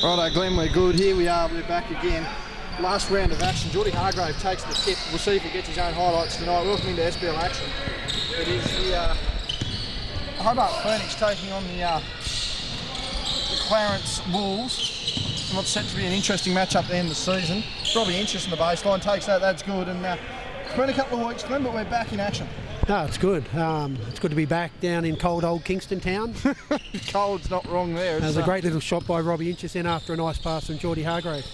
Righto, Glenn, we're good. Here we are, we're back again. Last round of action. Geordie Hargrave takes the tip. We'll see if he gets his own highlights tonight. Welcome into SBL action. It is the Hobart Phoenix taking on the Clarence Wolves. And what's set to be an interesting match up at the end of the season. Robbie Inches in the baseline, takes that, that's good. And it's been a couple of weeks, Glenn, but we're back in action. No, it's good. It's good to be back down in cold old Kingston town. Cold's not wrong there. There's a great little shot by Robbie Inches in after a nice pass from Geordie Hargrave.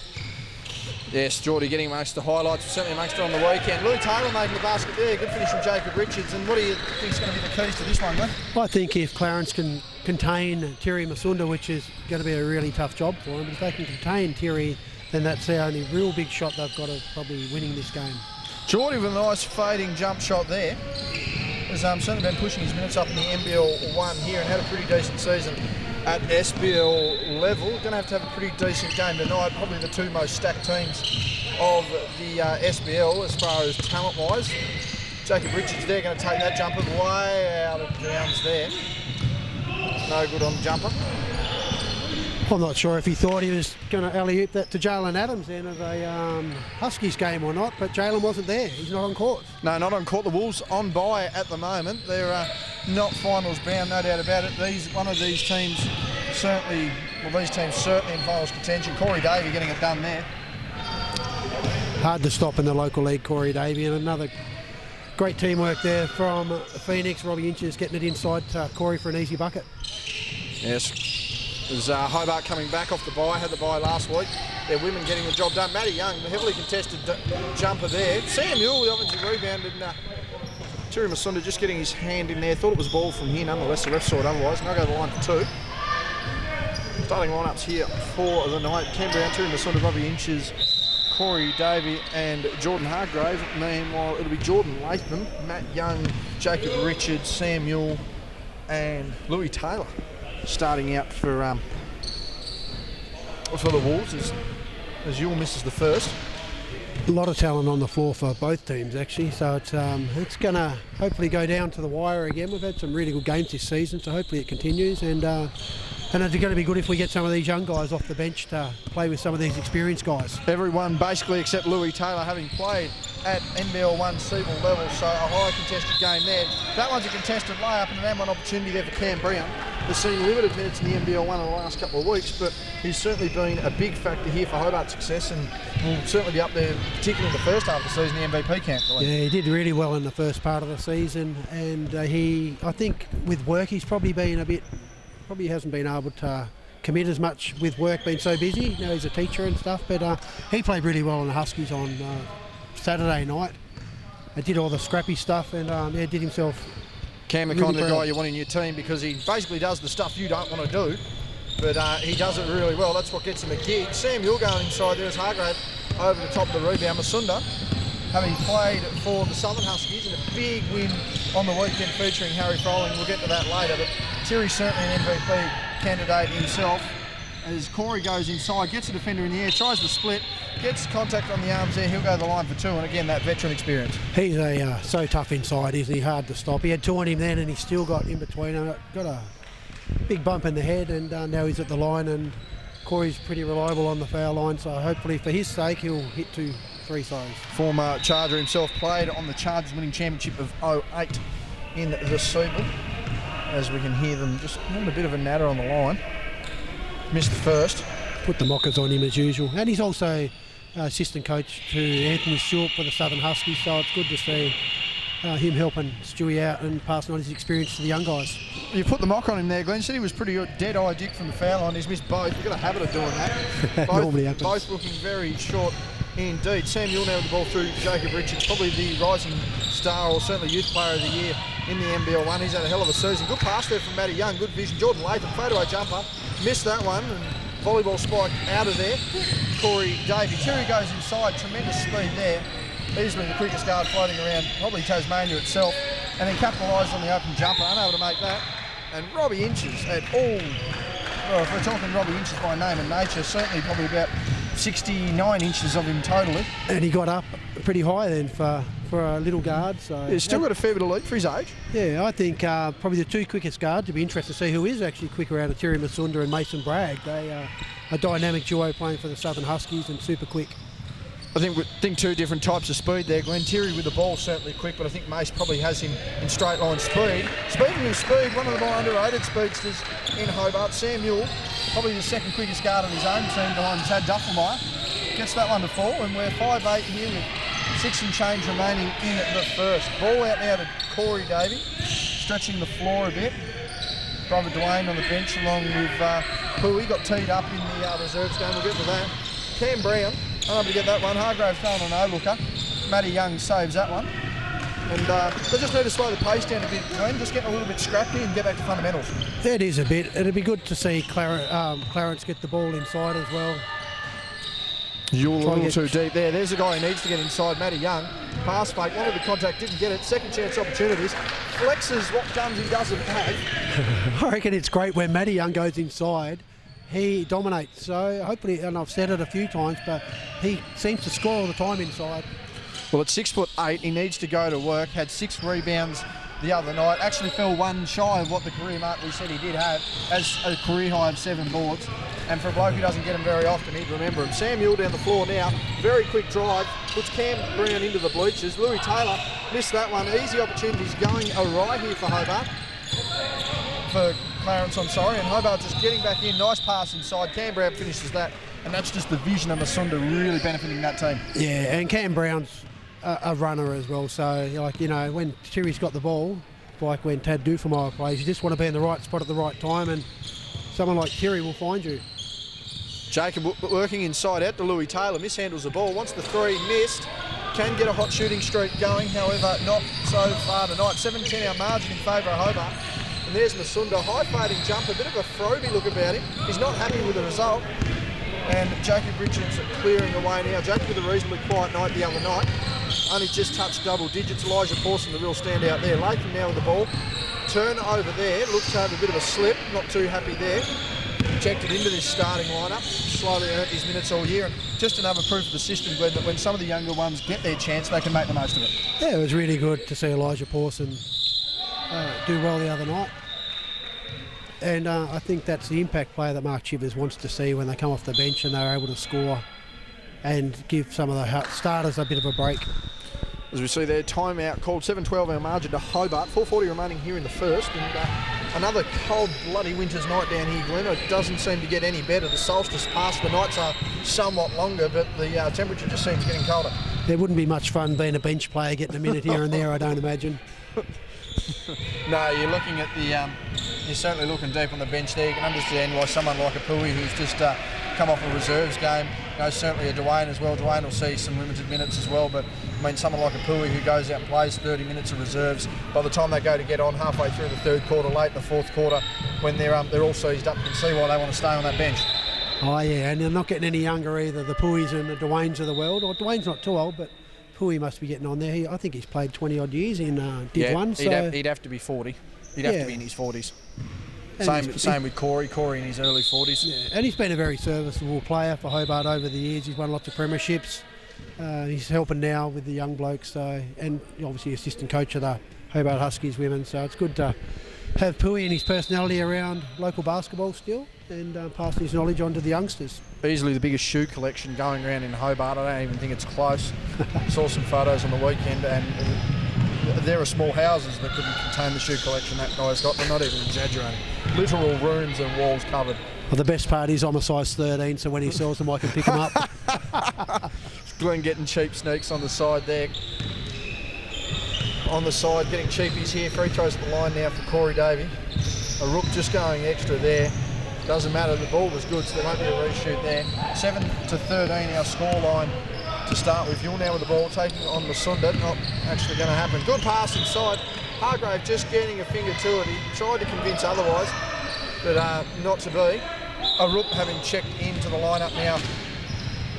Yes, Geordie getting amongst the highlights, certainly amongst it on the weekend. Louis Taylor made in the basket there, good finish from Jacob Richards. And what do you think is going to be the keys to this one, Glenn? I think if Clarence can contain Terry Masunda, which is going to be a really tough job for him, if they can contain Terry, then that's the only real big shot they've got of probably winning this game. Geordie with a nice fading jump shot there. Has certainly been pushing his minutes up in the NBL 1 here and had a pretty decent season at SBL level. Going to have a pretty decent game tonight. Probably the two most stacked teams of the SBL as far as talent-wise. Jacob Richards there going to take that jumper way out of bounds there. No good on the jumper. I'm not sure if he thought he was going to alley-oop that to Jalen Adams in of a Huskies game or not, but Jalen wasn't there. He's not on court. No, not on court. The Wolves on bye at the moment. They're not finals bound, no doubt about it. One of these teams certainly in finals contention. Corey Davey getting it done there. Hard to stop in the local league, Corey Davey, and another great teamwork there from Phoenix. Robbie Inches getting it inside to Corey for an easy bucket. Yes. There's Hobart coming back off the bye, had the bye last week. Their women getting the job done. Matty Young, the heavily contested jumper there. Sam Mule with the offensive rebound, and Terry Masunda just getting his hand in there. Thought it was a ball from here, nonetheless the ref saw it otherwise. Now go to the line for two. Starting lineups here for the night. Cam Brown, Terry Masunda, Robbie Inches, Corey Davey and Jordan Hargrave. Meanwhile, it'll be Jordan Latham, Matt Young, Jacob Richards, Sam Mule and Louis Taylor starting out for the Wolves as Ewell misses the first. A lot of talent on the floor for both teams actually, so it's going to hopefully go down to the wire again. We've had some really good games this season, so hopefully it continues, and it's going to be good if we get some of these young guys off the bench to play with some of these experienced guys. Everyone basically except Louis Taylor having played at NBL 1 Seabold level, so a high contested game there. That one's a contested layup and an M1 opportunity there for Cam Brown. Has seen limited minutes in the NBL 1 in the last couple of weeks, but he's certainly been a big factor here for Hobart's success and will certainly be up there, particularly in the first half of the season, the MVP camp. Yeah, he did really well in the first part of the season, and I think with work he's probably hasn't been able to commit as much with work, being so busy. You know, he's a teacher and stuff, but he played really well in the Huskies on Saturday night. He did all the scrappy stuff and did himself. Cam, the kind of guy you want in your team because he basically does the stuff you don't want to do, but he does it really well. That's what gets him a gig. Sam, you're going inside there as Hargrave over the top of the rebound. Masunda, having played for the Southern Huskies in a big win on the weekend featuring Harry Froling. We'll get to that later, but Terry's certainly an MVP candidate himself. As Corey goes inside, gets a defender in the air, tries the split, gets contact on the arms there, he'll go to the line for two, and again, that veteran experience. He's so tough inside, isn't he? Hard to stop. He had two on him then, and he still got in between. Got a big bump in the head, and now he's at the line, and Corey's pretty reliable on the foul line, so hopefully for his sake, he'll hit 2 free throws. Former Charger himself, played on the Chargers winning championship of 08 in the Seabold. As we can hear them just having a bit of a natter on the line. Missed the first. Put the mockers on him as usual. And he's also assistant coach to Anthony Stewart for the Southern Huskies, so it's good to see him helping Stewie out and passing on his experience to the young guys. You put the mock on him there, Glenn. Said he was pretty dead-eye dick from the foul line. He's missed both. We've got a habit of doing that. Normally happens. Both looking very short indeed. Sam Mule now with the ball through Jacob Richards, probably the rising star or certainly youth player of the year in the NBL 1. He's had a hell of a season. Good pass there from Matty Young, good vision. Jordan Latham, fadeaway jumper, missed that one, and volleyball spike out of there. Corey Davey. Terry goes inside, tremendous speed there. Easily the quickest guard floating around, probably Tasmania itself, and then capitalised on the open jumper, unable to make that. And Robbie Inches at all, well, if we're talking Robbie Inches by name and nature, certainly probably about 69 inches of him totally. And he got up pretty high then for for a little guard. So he's still got a fair bit of lead for his age. Yeah, I think probably the two quickest guards. It'd be interesting to see who is actually quicker out of Terry Masunda and Mason Bragg. They are a dynamic duo playing for the Southern Huskies and super quick. I think two different types of speed there. Glenn Terry with the ball certainly quick, but I think Mace probably has him in straight line speed. Speaking of speed, one of the more underrated speedsters in Hobart, Sam Mule, probably the second quickest guard of his own team behind Tad Duffelmeyer, gets that one to fall, and we're 5-8 here with 6 and change remaining in the first. Ball out now to Corey Davey, stretching the floor a bit. Brother Dwayne on the bench along with Pooey, got teed up in the reserves game. We'll get to that. Cam Brown, unable to get that one. Hargraves going on no-looker. Matty Young saves that one. And they just need to slow the pace down a bit, Glenn, just getting a little bit scrappy and get back to fundamentals. It is a bit. It'd be good to see Clarence get the ball inside as well. You're a little too deep there. There's a guy who needs to get inside, Matty Young. Pass fake, wanted the contact, didn't get it. Second chance opportunities. Flexes what guns he doesn't have. I reckon it's great when Matty Young goes inside. He dominates. So hopefully, and I've said it a few times, but he seems to score all the time inside. Well, at 6'8", he needs to go to work. Had 6 rebounds the other night. Actually fell one shy of what the career mark we said he did have, as a career high of 7 boards. And for a bloke who doesn't get them very often, he'd remember him. Sam Mule down the floor now. Very quick drive. Puts Cam Brown into the bleachers. Louis Taylor missed that one. Easy opportunities going awry here for Hobart. For Clarence, I'm sorry. And Hobart just getting back in. Nice pass inside. Cam Brown finishes that. And that's just the vision of Masunda really benefiting that team. Yeah, and Cam Brown's a runner as well. So, like, you know, when Terry's got the ball, like when Tad Duffelmeyer plays, you just want to be in the right spot at the right time, and someone like Terry will find you. Jacob working inside out to Louis Taylor, mishandles the ball, wants the 3, missed, can get a hot shooting streak going, however not so far tonight. 7-10 our margin in favour of Hobart. And there's Masunda, high fading jumper, a bit of a Froby look about him. He's not happy with the result. And Jacob Richards clearing away now. Jacob with a reasonably quiet night the other night. Only just touched double digits. Elijah Pawson, the real standout there. Latham now with the ball. Turn over there, looks to have a bit of a slip, not too happy there. Injected into this starting lineup, slowly earned his minutes all year. And just another proof of the system, Glenn, that when some of the younger ones get their chance, they can make the most of it. Yeah, it was really good to see Elijah Pawson do well the other night. And I think that's the impact player that Mark Chivers wants to see when they come off the bench and they're able to score and give some of the starters a bit of a break. As we see there, timeout called, 7-12 our margin to Hobart, 4:40 remaining here in the first, and another cold bloody winter's night down here, Glenn. It doesn't seem to get any better. The solstice passed, the nights are somewhat longer, but the temperature just seems getting colder. There wouldn't be much fun being a bench player, getting a minute here and there, I don't imagine. No, you're looking at the, you're certainly looking deep on the bench there. You can understand why someone like a Pui who's just come off a reserves game, you know, certainly a Dwayne as well. Dwayne will see some limited minutes as well, but I mean, someone like a Pui who goes out and plays 30 minutes of reserves, by the time they go to get on halfway through the third quarter, late in the fourth quarter, when they're all seized up, you can see why they want to stay on that bench. Oh yeah, and they're not getting any younger either, the Puis and the Dwaynes of the world. Or Dwayne's not too old, but Pui must be getting on there. I think he's played 20 odd years in Div 1. So he'd have to be 40. He'd have to be in his 40s. Same with Corey. Corey in his early 40s. Yeah, and he's been a very serviceable player for Hobart over the years. He's won lots of premierships. He's helping now with the young blokes, and obviously assistant coach of the Hobart Huskies women. So it's good to have Pui and his personality around local basketball still, and pass his knowledge on to the youngsters. Easily the biggest shoe collection going around in Hobart. I don't even think it's close. Saw some photos on the weekend, and there are small houses that couldn't contain the shoe collection that guy's got. They're not even exaggerating. Literal rooms and walls covered. Well, the best part is I'm a size 13, so when he sells them I can pick them up. Glenn getting cheap sneaks on the side there. On the side, getting cheapies here. Free throws at the line now for Corey Davey. A Rook just going extra there. Doesn't matter, the ball was good, so there won't be a reshoot there. 7-13 our scoreline to start with. You're now with the ball, taking on Masunda. Not actually going to happen. Good pass inside. Hargrave just getting a finger to it. He tried to convince otherwise, but not to be. A Rook having checked into the lineup now,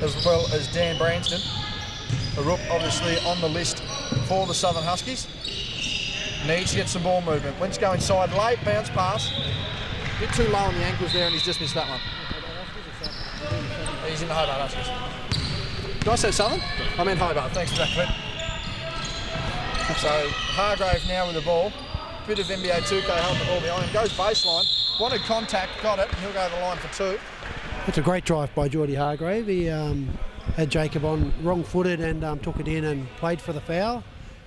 as well as Dan Branston. A Rook obviously on the list for the Southern Huskies. Needs to get some ball movement. Wentz go inside late, bounce pass. A bit too low on the ankles there, and he's just missed that one. He's in the Hobart Huskies. Did I say Southern? I meant Hobart. Thanks for that, Clint. So Hargrave now with the ball. Bit of NBA 2K holding the ball behind him. Goes baseline. Wanted contact, got it. And he'll go to the line for 2. It's a great drive by Geordie Hargrave. He had Jacob on wrong-footed and took it in and played for the foul.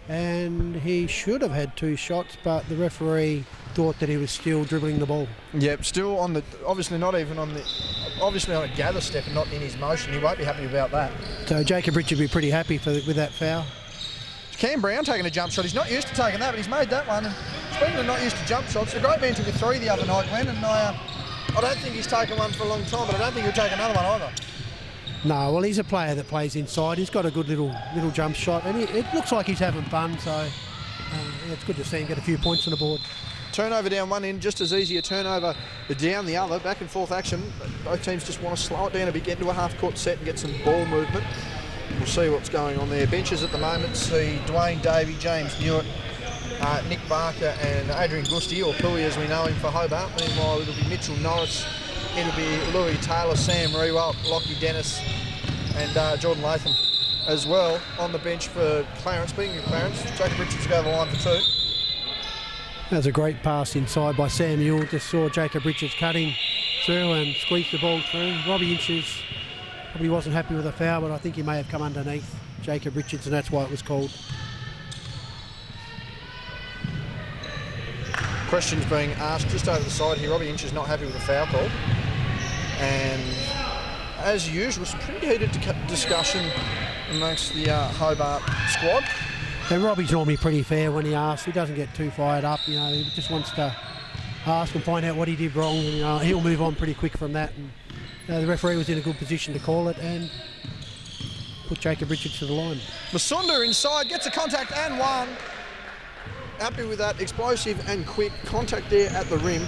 And he should have had 2 shots, but the referee thought that he was still dribbling the ball. Yep, still on the, obviously not even on the, obviously on a gather step and not in his motion. He won't be happy about that. So Jacob Richard will be pretty happy with that foul. Cam Brown taking a jump shot. He's not used to taking that, but he's made that one. And speaking of not used to jump shots, the great man took a 3 the other night, Glenn, and I don't think he's taken one for a long time, but I don't think he'll take another one either. No, well, he's a player that plays inside. He's got a good little jump shot, and it looks like he's having fun, so yeah, it's good to see him get a few points on the board. Turnover down one end, just as easy a turnover down the other. Back and forth action. Both teams just want to slow it down a bit, get into a half-court set and get some ball movement. We'll see what's going on there. Benches at the moment see Dwayne Davey, James Newitt, Nick Barker and Adrian Gusty, or Pui as we know him for Hobart. Meanwhile, it'll be Mitchell Norris, it'll be Louis Taylor, Sam Rewell, Lockie Dennis and Jordan Latham as well on the bench for Clarence. Speaking of Clarence, Jacob Richards go to the line for 2. That was a great pass inside by Sam Ewell. Just saw Jacob Richards cutting through and squeezed the ball through. Robbie Inches probably wasn't happy with the foul, but I think he may have come underneath Jacob Richards, and that's why it was called. Questions being asked just over the side here. Robbie Inches not happy with the foul call. And as usual, some pretty heated discussion amongst the Hobart squad. And Robbie's normally pretty fair when he asks. He doesn't get too fired up. You know, he just wants to ask and find out what he did wrong. And, he'll move on pretty quick from that. And the referee was in a good position to call it and put Jacob Richards to the line. Masunda inside, gets a contact and one. Happy with that, explosive and quick contact there at the rim.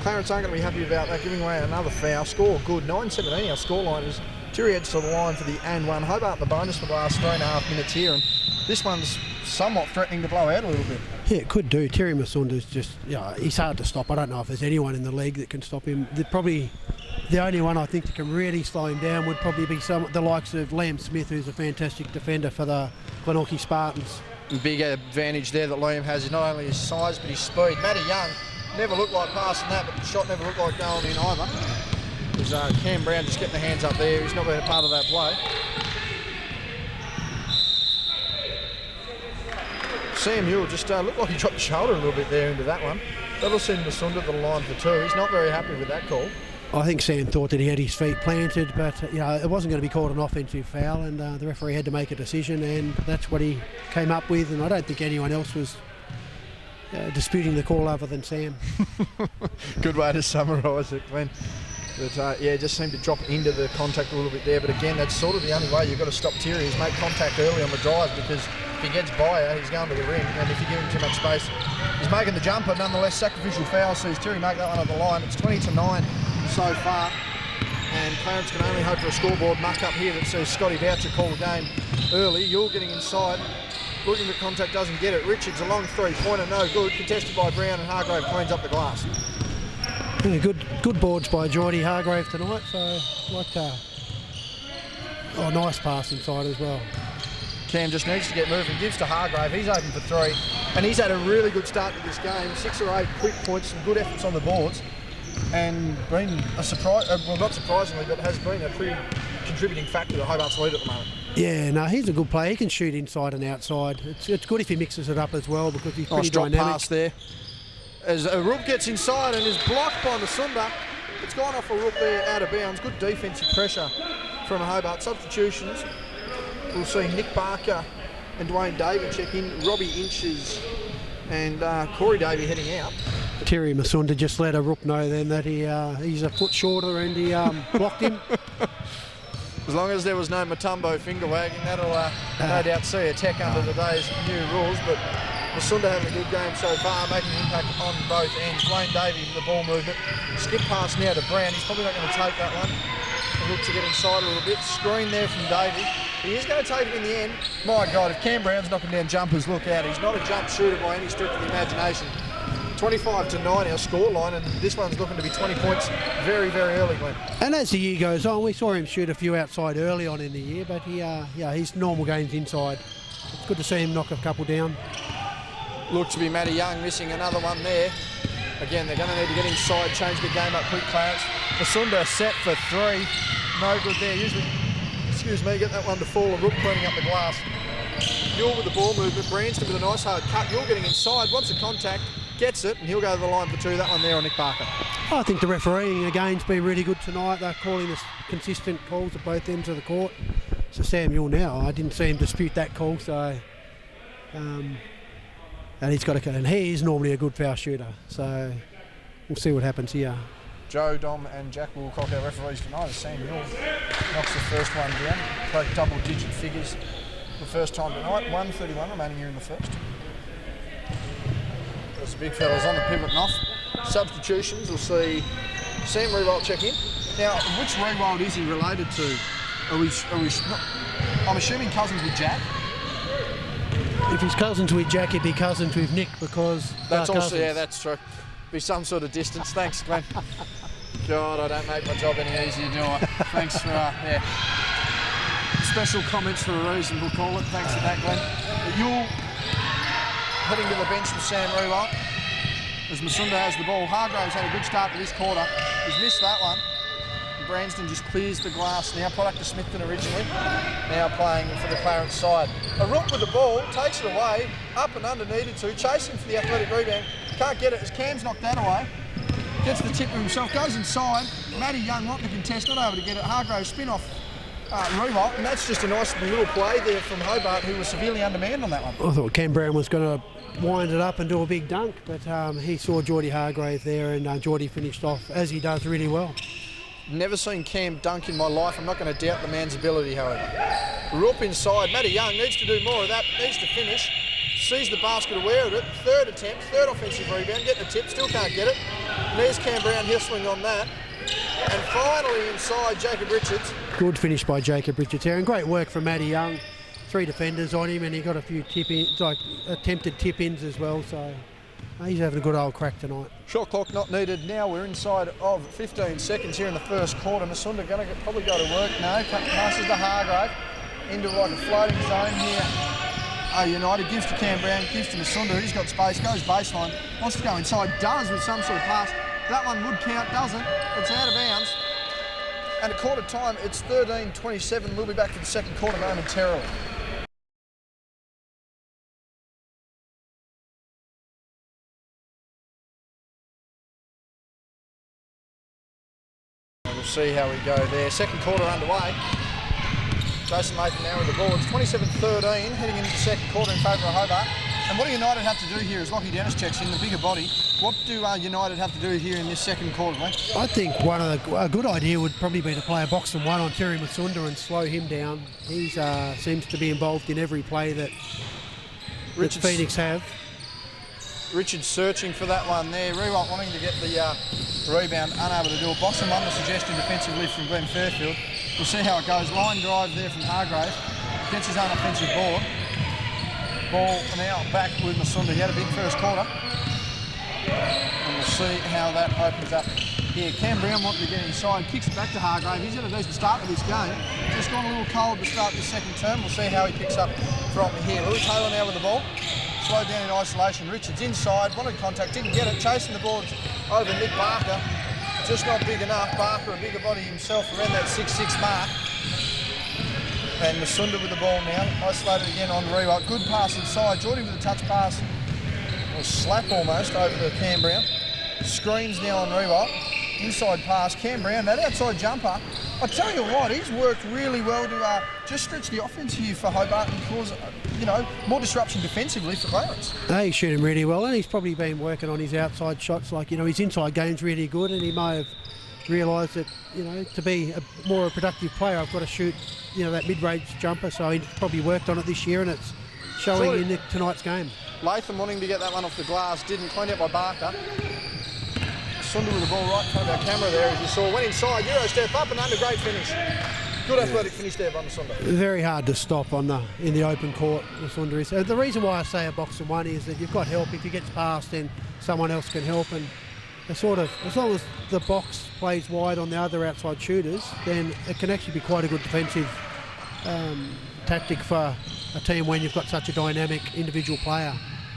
Clarence aren't going to be happy about that, giving away another foul. Score good, 9-17 our scoreline is. Terry heads to the line for the and one. Hobart the bonus for the last 3.5 minutes here, and this one's somewhat threatening to blow out a little bit. Yeah, it could do. Terry Masunda's just, he's hard to stop. I don't know if there's anyone in the league that can stop him. Probably the only one I think that can really slow him down would probably be the likes of Liam Smith, who's a fantastic defender for the Glenorchy Spartans. Big advantage there that Liam has is not only his size but his speed. Matty Young never looked like passing that, but the shot never looked like going in either. There's Cam Brown just getting the hands up there. He's not been a part of that play. Sam Ewell just looked like he dropped the shoulder a little bit there into that one. That'll send Masunda to the line for 2. He's not very happy with that call. I think Sam thought that he had his feet planted, but it wasn't going to be called an offensive foul, and the referee had to make a decision, and that's what he came up with. And I don't think anyone else was disputing the call other than Sam. Good way to summarise it, Glenn. But just seemed to drop into the contact a little bit there. But again, that's sort of the only way you've got to stop Terry is make contact early on the drive, because if he gets by you, he's going to the rim, and if you give him too much space, he's making the jumper. Nonetheless, sacrificial foul sees Terry make that one on the line. It's 20-9 so far, and Clarence can only hope for a scoreboard muck up here that says Scotty Boucher call the game early. You're getting inside, looking for contact, doesn't get it. Richards a long 3-pointer, no good, contested by Brown, and Hargrave cleans up the glass. Yeah, good boards by Geordie Hargrave tonight, so nice pass inside as well. Cam just needs to get moving, gives to Hargrave, he's open for 3, and he's had a really good start to this game. 6 or 8 quick points, some good efforts on the boards, and been a surprise, well not surprisingly, but has been a pretty contributing factor to Hobart's lead at the moment. Yeah, no, he's a good player. He can shoot inside and outside. It's good if he mixes it up as well, because he's pretty dynamic. Nice drop pass there. As Arup gets inside and is blocked by Masunda. It's gone off Arup there out of bounds. Good defensive pressure from Hobart. Substitutions. We'll see Nick Barker and Dwayne Davey check in. Robbie Inches and Corey Davey heading out. Terry Masunda just let Arup know then that he's a foot shorter and he blocked him. As long as there was no Matumbo finger wagging, that'll no doubt see a tech under today's new rules. But Masunda having a good game so far, making an impact on both ends. Dwayne Davey with the ball movement. Skip pass now to Brown. He's probably not going to take that one. He looks to get inside a little bit. Screen there from Davey. He is going to take it in the end. My God, if Cam Brown's knocking down jumpers, look out. He's not a jump shooter by any stretch of the imagination. 25-9 our scoreline, and this one's looking to be 20 points very, very early, Glenn. And as the year goes on, we saw him shoot a few outside early on in the year, but his normal game's inside. It's good to see him knock a couple down. Looked to be Matty Young missing another one there. Again, they're going to need to get inside, change the game up quick, Clarence. Masunda set for 3. No good there. Usually, excuse me, get that one to fall. And Rook cleaning up the glass. Yule with the ball movement. Branston with a nice hard cut. Yule getting inside, wants a contact, gets it, and he'll go to the line for 2. That one there on Nick Barker. I think the refereeing again's been really good tonight. They're calling us consistent calls at both ends of the court. So Sam Yule now, I didn't see him dispute that call, so and he's got and he is normally a good foul shooter, so we'll see what happens here. Joe, Dom and Jack will cock our referees tonight as Sam Yule knocks the first one down. Broke double-digit figures for the first time tonight. 1:31 remaining here in the first. Those big fellas on the pivot and off. Substitutions, we'll see Sam Rewald check in. Now, which Rewald is he related to? Are we I'm assuming cousins with Jack. If he's cousins with Jack, he'd be cousins with Nick because that's also cousins. Yeah, that's true. Be some sort of distance. Thanks, Glenn. God, I don't make my job any easier, do I? Thanks for special comments for a reason, we'll call it. Thanks for that, Glenn. But Yule heading to the bench with Sam Rewald as Masunda has the ball. Hargroves had a good start to this quarter. He's missed that one. Branston just clears the glass now. Product of Smithton originally. Now playing for the Clarence side. A Rook with the ball, takes it away, up and under needed to, chasing for the athletic rebound. Can't get it as Cam's knocked that away. Gets the tip of himself, goes inside. Matty Young wanting to contest, not able to get it. Hargrove spin off Rewalt, and that's just a nice little play there from Hobart, who was severely undermanned on that one. I thought Cam Brown was going to wind it up and do a big dunk, but he saw Geordie Hargrave there, and Geordie finished off, as he does, really well. Never seen Cam dunk in my life. I'm not going to doubt the man's ability, however. Roop inside. Matty Young needs to do more of that, needs to finish. Sees the basket aware of it. Third attempt, third offensive rebound. Get the tip, still can't get it. And there's Cam Brown hustling on that. And finally inside, Jacob Richards. Good finish by Jacob Richards here, and great work from Matty Young. 3 defenders on him, and he got a few tip-ins, like attempted tip-ins as well, so he's having a good old crack tonight. Shot clock not needed. Now we're inside of 15 seconds here in the first quarter. Masunda going to probably go to work. No, passes to Hargrave into like a floating zone here. United gives to Cam Brown, gives to Masunda. He's got space, goes baseline, wants to go inside, does with some sort of pass. That one would count, doesn't. It's out of bounds. And at quarter time, it's 13:27. We'll be back to the second quarter momentarily. We'll see how we go there. Second quarter underway. Jason Nathan now with the ball. It's 27-13 heading into the second quarter in favour of Hobart. And what do United have to do here is Lockie Dennis checks in, the bigger body. What do United have to do here in this second quarter, mate? I think a good idea would probably be to play a box and one on Terry Masunda and slow him down. He seems to be involved in every play that Phoenix have. Richards searching for that one there. Rewalt wanting to get the rebound, unable to do it. Box and one, the suggestion defensively from Glenn Fairfield. We'll see how it goes. Line drive there from Hargrave. Gets his own offensive board. Ball now back with Masunda. He had a big first quarter. And we'll see how that opens up here. Cam Brown wanting to get inside. Kicks it back to Hargrave. He's had a decent start to this game. Just gone a little cold to start the second term. We'll see how he picks up from here. Louis Taylor now with the ball. Slowed down in isolation. Richards inside. Wanted contact. Didn't get it. Chasing the ball over Nick Barker. Just not big enough. Barker, a bigger body himself, around that 6'6" mark. And Masunda with the ball now. Isolated again on Rewalt. Good pass inside. Geordie with a touch pass. Or slap almost over to Cam Brown. Screens now on Rewalt. Inside pass. Cam Brown, that outside jumper. I tell you what, he's worked really well to just stretch the offense here for Hobart and cause, more disruption defensively for Clarence. He's shooting really well, and he's probably been working on his outside shots. Like, his inside game's really good, and he may have realised that, to be more a productive player, I've got to shoot, that mid-range jumper. So he's probably worked on it this year, and it's showing in tonight's game. Latham wanting to get that one off the glass, didn't. Cleaned out by Barker. Sunda with the ball right in front of our camera there, as you saw. Went inside, Euro step up and under, great finish. Good athletic finish there by Masunda. Very hard to stop in the open court, Masunda is. The reason why I say a box and one is that you've got help. If he gets past, then someone else can help. And as long as the box plays wide on the other outside shooters, then it can actually be quite a good defensive tactic for a team when you've got such a dynamic individual player.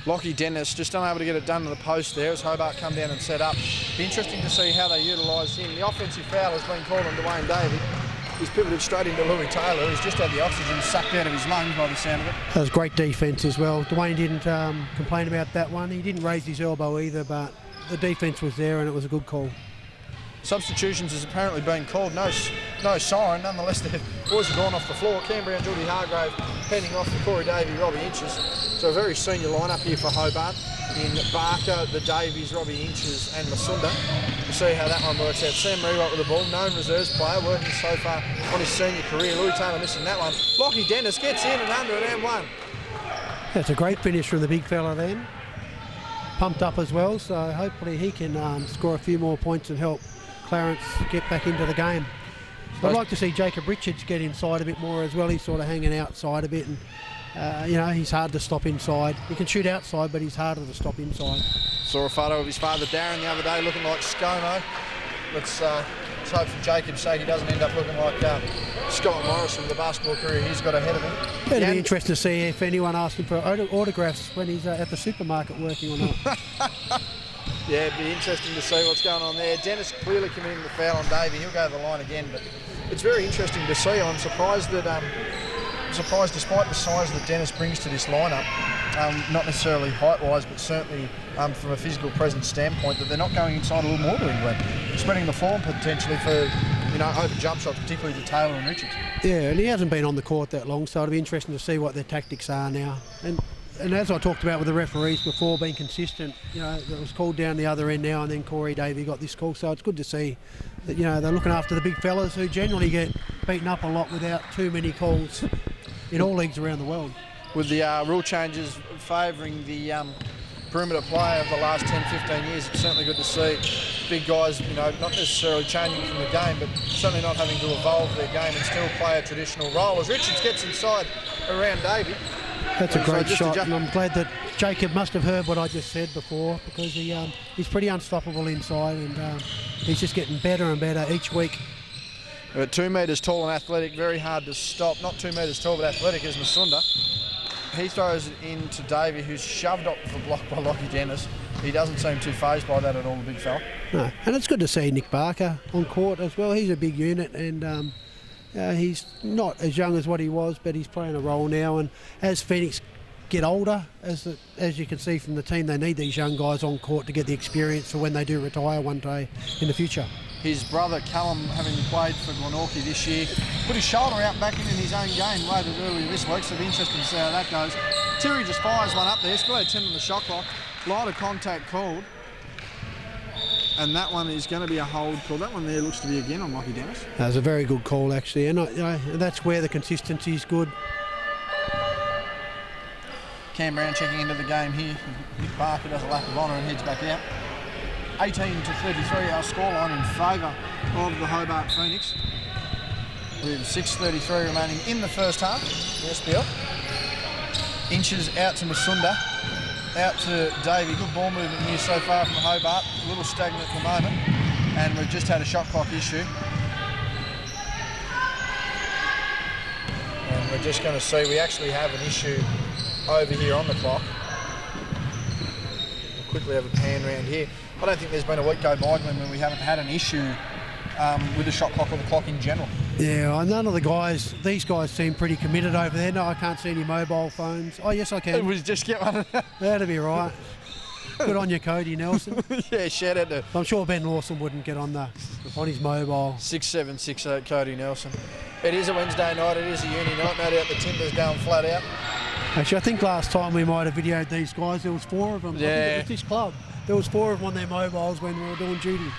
Lockie Dennis just unable to get it done to the post there as Hobart come down and set up. Be interesting to see how they utilise him. The offensive foul has been called on Dwayne Davey. He's pivoted straight into Louis Taylor. He's just had the oxygen sucked out of his lungs by the sound of it. That was great defence as well. Dwayne didn't complain about that one. He didn't raise his elbow either, but the defence was there and it was a good call. Substitutions has apparently been called. No siren. Nonetheless, the boys have gone off the floor. Canberra and Geordie Hargrave heading off for Corey Davey, Robbie Inches. So a very senior lineup here for Hobart in Barker, the Davies, Robbie Inches and Masunda. We'll see how that one works out. Sam Rewalt with the ball, known reserves player, working so far on his senior career. Louis Taylor missing that one. Lockie Dennis gets in and under it and one. That's a great finish from the big fella then. Pumped up as well, so hopefully he can score a few more points and help Clarence get back into the game. I'd like to see Jacob Richards get inside a bit more as well. He's sort of hanging outside a bit, and you know, he's hard to stop inside. He can shoot outside, but he's harder to stop inside. Saw a photo of his father Darren the other day looking like ScoMo. Let's hope for Jacob's sake he doesn't end up looking like Scott Morrison with the basketball career he's got ahead of him. It'll be interesting to see if anyone asks him for autographs when he's at the supermarket working or not. Yeah, it'd be interesting to see what's going on there. Dennis clearly committing the foul on Davey. He'll go to the line again, but it's very interesting to see. I'm surprised that, despite the size that Dennis brings to this lineup, not necessarily height-wise, but certainly from a physical presence standpoint, that they're not going inside a little more to England, spreading the floor potentially for, you know, open jump shots, particularly to Taylor and Richards. Yeah, and he hasn't been on the court that long, so it'll be interesting to see what their tactics are now. And as I talked about with the referees before, being consistent, you know, it was called down the other end now, and then Corey Davey got this call. So it's good to see that, you know, they're looking after the big fellas who generally get beaten up a lot without too many calls in all leagues around the world. With the rule changes favouring the perimeter play of the last 10-15 years, it's certainly good to see big guys, you know, not necessarily changing from the game, but certainly not having to evolve their game and still play a traditional role. As Richards gets inside around Davey. That's a great shot, and I'm glad that Jacob must have heard what I just said before, because he's pretty unstoppable inside, and he's just getting better and better each week. 2 metres tall and athletic, very hard to stop. Not 2 metres tall, but athletic as Masunda. He throws it into Davey, who's shoved up the block by Lockie Dennis. He doesn't seem too fazed by that at all, the big fella. No, and it's good to see Nick Barker on court as well. He's a big unit, and he's not as young as what he was, but he's playing a role now. And as Phoenix get older, as you can see from the team, they need these young guys on court to get the experience for when they do retire one day in the future. His brother Callum, having played for Glenorchy this year, put his shoulder out back in his own game later earlier this week, so it'll be interesting to see how that goes. Terry just fires one up there, still had 10 on the shot clock. Line of contact called. And that one is going to be a hold call. That one there looks to be again on Lockie Dennis. That was a very good call, actually, and that's where the consistency is good. Cam Brown checking into the game here. Nick Barker does a lap of honour and heads back out. 18-33, our scoreline in favour of the Hobart Phoenix. With 6:33 remaining in the first half. Yes, Bill. Inches out to Masunda. Out to Davey. Good ball movement here so far from Hobart. A little stagnant at the moment. And we've just had a shot clock issue. And we're just going to see, we actually have an issue over here on the clock. We'll quickly have a pan round here. I don't think there's been a week go by, Glenn, when we haven't had an issue with the shot clock or the clock in general. Yeah, none of the guys, these guys seem pretty committed over there. No, I can't see any mobile phones. Oh, yes, I can. It was just get one. That'd be right. Good on you, Cody Nelson. Yeah, shout out to... I'm sure Ben Lawson wouldn't get on his mobile. 6768 Cody Nelson. It is a Wednesday night, it is a uni night. No doubt the Timber's going flat out. Actually, I think last time we might have videoed these guys, there was 4 of them. Yeah. I think it was this club. There was 4 of them on their mobiles when we were doing duty.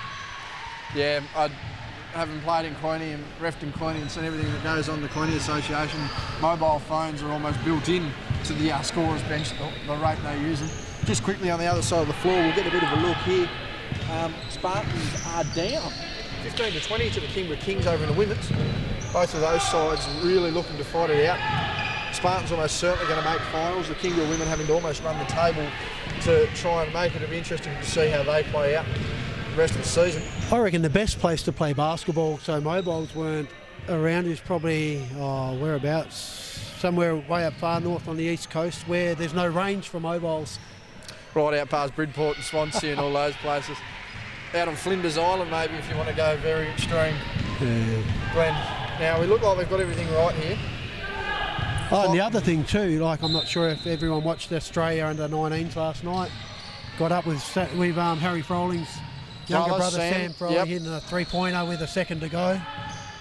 Yeah, I haven't played in Queenie and refed in Queenie and seen everything that goes on the Queenie Association. Mobile phones are almost built in to the scorers bench, the rate they're using. Just quickly on the other side of the floor, we'll get a bit of a look here. Spartans are down 15-20 to the Kingborough Kings over in the women's. Both of those sides really looking to fight it out. Spartans almost certainly going to make finals. The Kingborough women having to almost run the table to try and make it. It'll be interesting to see how they play out the rest of the season. I reckon the best place to play basketball, so mobiles weren't around, is probably whereabouts, somewhere way up far north on the east coast where there's no range for mobiles. right out past Bridport and Swansea and all those places. Out on Flinders Island, maybe, if you want to go very extreme. Yeah. Glenn, now we look like we've got everything right here. Oh, and the other thing too, like I'm not sure if everyone watched Australia under 19s last night. Got up with Harry Frolling's younger brother Sam Froling hitting a 3-pointer with a second to go.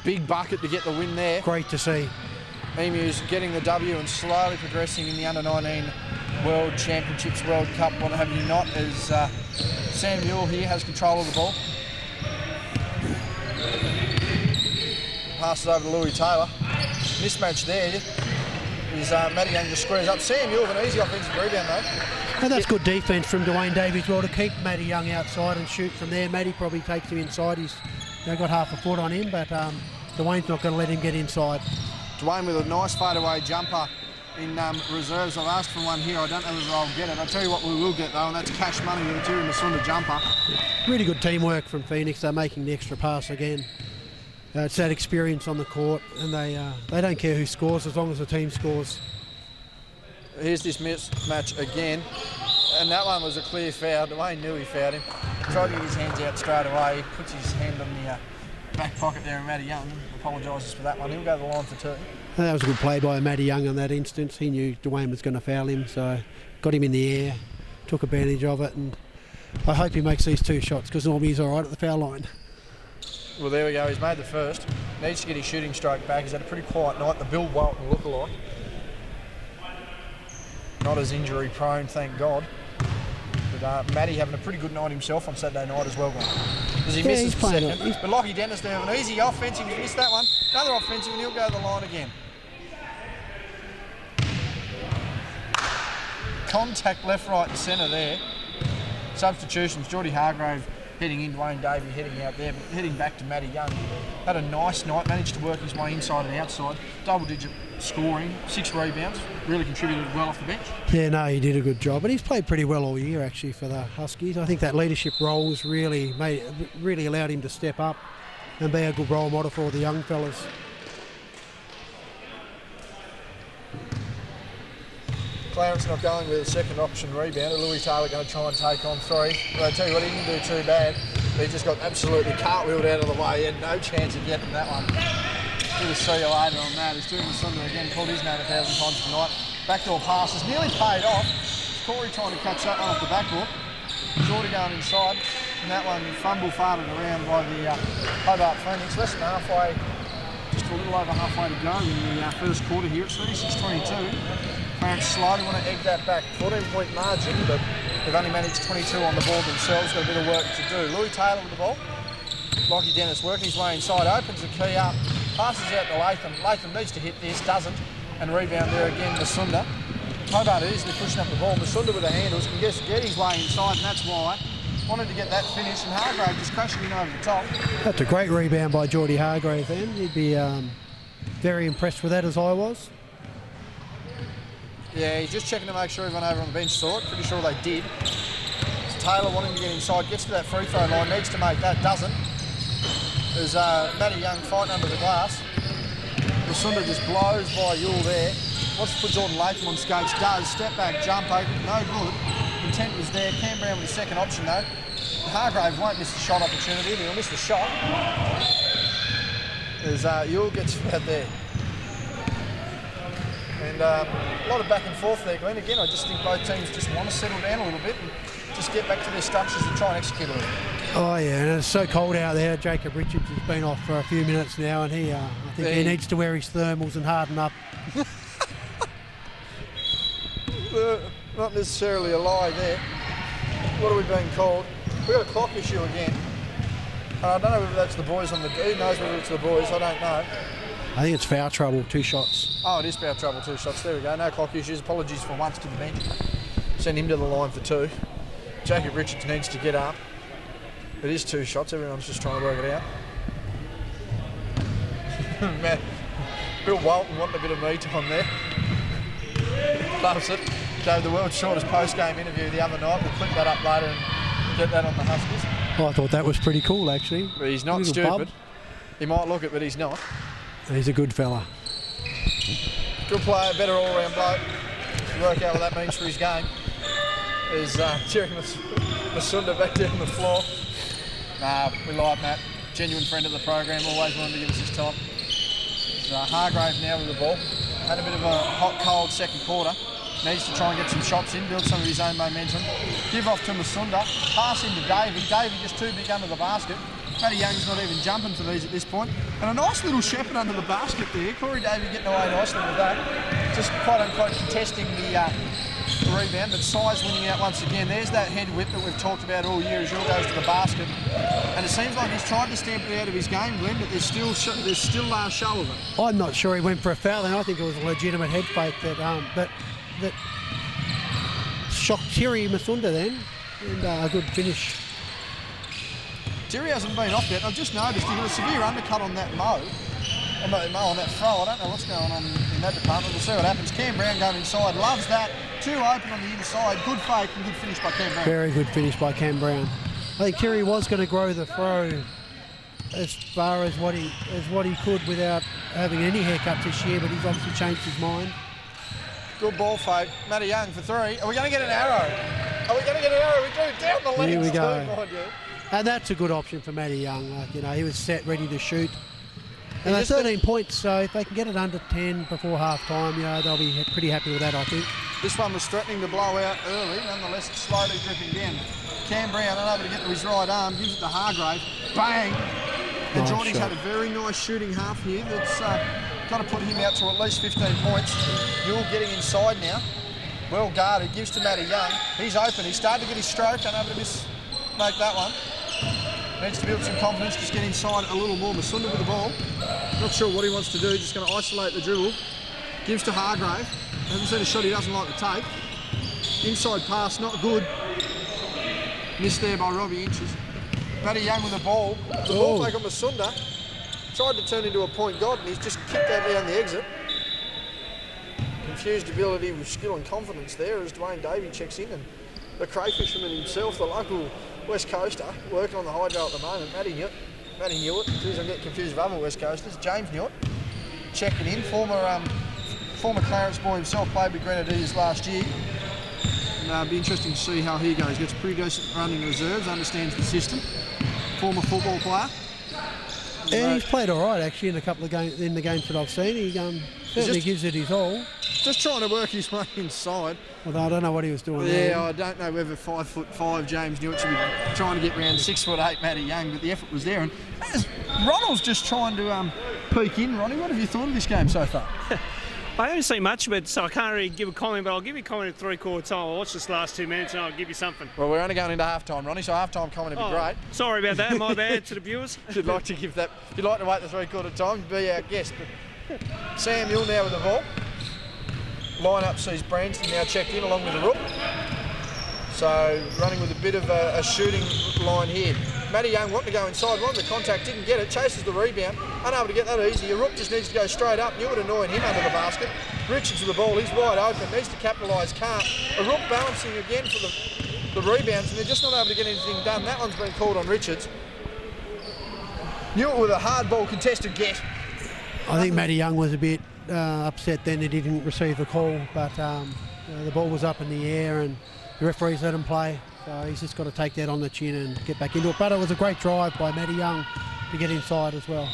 Big bucket to get the win there. Great to see. Emus getting the W and slowly progressing in the under-19 World Championships, World Cup, what have you not, as Sam Newell here has control of the ball. Passes over to Louis Taylor. Mismatch there is Matty Young just squares up. Sam Newell with an easy offensive rebound though. And that's good defence from Dwayne Davies well to keep Matty Young outside and shoot from there. Matty probably takes him inside. He's got half a foot on him, but Dwayne's not going to let him get inside. Dwayne with a nice fadeaway jumper in reserves. I've asked for one here. I don't know whether I'll get it. I'll tell you what we will get though, and that's cash money with the Tiri Masunda jumper. Really good teamwork from Phoenix. They're making the extra pass again. It's that experience on the court, and they don't care who scores as long as the team scores. Here's this mismatch again, and that one was a clear foul. Dwayne knew he fouled him. Tried to get his hands out straight away. He puts his hand on the back pocket there, and Matty Young apologises for that one. He'll go to the line for 2. That was a good play by Matty Young in that instance. He knew Dwayne was going to foul him, so got him in the air, took advantage of it, and I hope he makes these 2 shots because normally he's all right at the foul line. Well, there we go. He's made the first. Needs to get his shooting stroke back. He's had a pretty quiet night. The Bill Walton lookalike. Not as injury prone, thank God. But Matty having a pretty good night himself on Saturday night as well. As he misses the second. But Lockie Dennis there have an easy offensive. He's missed that one. Another offensive, and he'll go to the line again. Contact left, right, and centre there. Substitutions. Geordie Hargrave heading in, Dwayne Davey heading out there, but heading back to Matty Young. Had a nice night, managed to work his way inside and outside. Double-digit scoring, 6 rebounds, really contributed well off the bench. Yeah, no, he did a good job, and he's played pretty well all year actually for the Huskies. I think that leadership role was really allowed him to step up and be a good role model for all the young fellas. Clarence not going with a second option rebounder. Louis Taylor going to try and take on 3. But I tell you what, he didn't do too bad. He just got absolutely cartwheeled out of the way. He had no chance of getting that one. We'll see you later on that. He's doing the Sunday again, called his name 1,000 times tonight. Backdoor passes nearly paid off. Corey trying to catch that one off the backboard. Geordie going inside. And that one fumble farted around by the Hobart Phoenix. Less than halfway, just a little over halfway to go in the first quarter here. It's 36-22. Clarence slightly want to egg that back. 14-point margin, but they've only managed 22 on the ball themselves. Got a bit of work to do. Louis Taylor with the ball. Lockie Dennis working his way inside. Opens the key up. Passes out to Latham. Latham needs to hit this. Doesn't. And rebound there again, Masunda. Hobart easily pushing up the ball. Masunda with the handles can just get his way inside, and that's why. Wanted to get that finish, and Hargrave just crashing in over the top. That's a great rebound by Geordie Hargrave then. He'd be very impressed with that, as I was. Yeah, he's just checking to make sure everyone over on the bench saw it. Pretty sure they did. It's Taylor wanting to get inside, gets to that free throw line, needs to make that, doesn't. There's Matty Young fighting under the glass. Masunda just blows by Yule there. Wants to put Jordan Latham on skates, does. Step back, jump open, no good. Intent was there. Cam Brown with his second option though. Hargrave won't miss the shot opportunity, he'll miss the shot. As Yule gets out there. And a lot of back and forth there, Glenn. Again, I just think both teams just want to settle down a little bit and just get back to their structures and try and execute a little. Oh yeah, and it's so cold out there. Jacob Richards has been off for a few minutes now, and I think he needs to wear his thermals and harden up. Not necessarily a lie there. What are we being called? We've got a clock issue again. I don't know whether that's the boys on the... Who knows whether it's the boys? I don't know. I think it's foul trouble, 2 shots. Oh, it is foul trouble, 2 shots. There we go. No clock issues. Apologies for once to the bench. Send him to the line for 2. Jacob Richards needs to get up. It is 2 shots. Everyone's just trying to work it out. Man, Bill Walton wanting a bit of me time there. Loves it. Gave the world's shortest post-game interview the other night. We'll clip that up later and get that on the Huskies. Oh, I thought that was pretty cool, actually. But he's not stupid. He might look it, but he's not. He's a good fella. Good player, better all-round bloke. Work out what that means for his game. is Jerry Masunda back down on the floor. Nah, we like Matt. Genuine friend of the program, always wanted to give us his time. It's Hargrave now with the ball. Had a bit of a hot, cold second quarter. Needs to try and get some shots in, build some of his own momentum. Give off to Masunda. Pass into Davey. Davey just too big under the basket. Matty Young's not even jumping for these at this point. And a nice little shepherd under the basket there. Corey Davey getting away nicely with that. Just quote unquote contesting the rebound, but size winning out once again. There's that head whip that we've talked about all year as Yule goes to the basket. And it seems like he's tried to stamp it out of his game, Glenn, but there's still show of it. I'm not sure he went for a foul, and I think it was a legitimate head fake that shocked Terry Masunda then, and a good finish. Terry hasn't been off yet. I've just noticed he got a severe undercut on that on that throw. I don't know what's going on in that department. We'll see what happens. Cam Brown going inside, loves that. Too open on the inside. Good fake and good finish by Cam Brown. Very good finish by Cam Brown. I think Terry was going to grow the throw as far as what he could without having any haircuts this year, but he's obviously changed his mind. Good ball fake. Matty Young for three. Are we going to get an arrow? We do. Down the legs. Here we go. Too, mind you. And that's a good option for Matty Young. He was set, ready to shoot. And they're 13 points, so if they can get it under 10 before half time, they'll be pretty happy with that, I think. This one was threatening to blow out early, nonetheless slowly dripping down. Cam Brown unable to get to his right arm, gives it to Hargrave. Bang! And Nice Geordie's shot. had a very nice shooting half here that's got to put him out to at least 15 points. You're getting inside now. Well guarded, gives to Matty Young. He's open, he's starting to get his stroke, unable to make that one. Needs to build some confidence, just get inside a little more. Masunda with the ball. Not sure what he wants to do, just going to isolate the dribble. Gives to Hargrave. Hasn't seen a shot he doesn't like to take. Inside pass, not good. Missed there by Robbie Inches. Matty Young with the ball. The ball fake on Masunda. Tried to turn into a point guard and he's just kicked that down the exit. Confused ability with skill and confidence there as Dwayne Davey checks in, and the crayfisherman himself, the local West Coaster, working on the hydro at the moment, Matty Newitt. Geez, I'm getting confused with other West Coasters. James Newitt checking in, former Clarence boy himself, played with Grenadiers last year. And it'll be interesting to see how he goes. Gets a pretty decent run in reserves, understands the system. Former football player. And he's played all right actually in a couple of games in the games that I've seen. He certainly gives it his all. Just trying to work his way inside. Although I don't know what he was doing there. Yeah, I don't know whether 5'5" James Newitt should be trying to get around 6'8" Matty Young, but the effort was there. And as Ronald's just trying to peek in. Ronnie, what have you thought of this game so far? I haven't seen much of it, so I can't really give a comment, but I'll give you a comment at three-quarter time. I'll watch this last 2 minutes and I'll give you something. Well, we're only going into half-time, Ronnie, so half-time comment would be great. Sorry about that, my bad to the viewers. If you'd like to give that, if you'd like to wait the three-quarter time, be our guest. But Sam Hill now with the ball. Line-up sees Branston now checked in along with the Rook. So running with a bit of a shooting line here. Matty Young wanting to go inside, wanted the contact, didn't get it, chases the rebound, unable to get that easy. A Rook just needs to go straight up. Newitt annoying him under the basket. Richards with the ball, he's wide open, needs to capitalise, can't. A Rook balancing again for the rebounds, and they're just not able to get anything done. That one's been called on Richards. Newitt with a hard ball contested get. I think Matty Young was a bit upset then that he didn't receive the call, but the ball was up in the air and the referees let him play. So he's just got to take that on the chin and get back into it. But it was a great drive by Matty Young to get inside as well.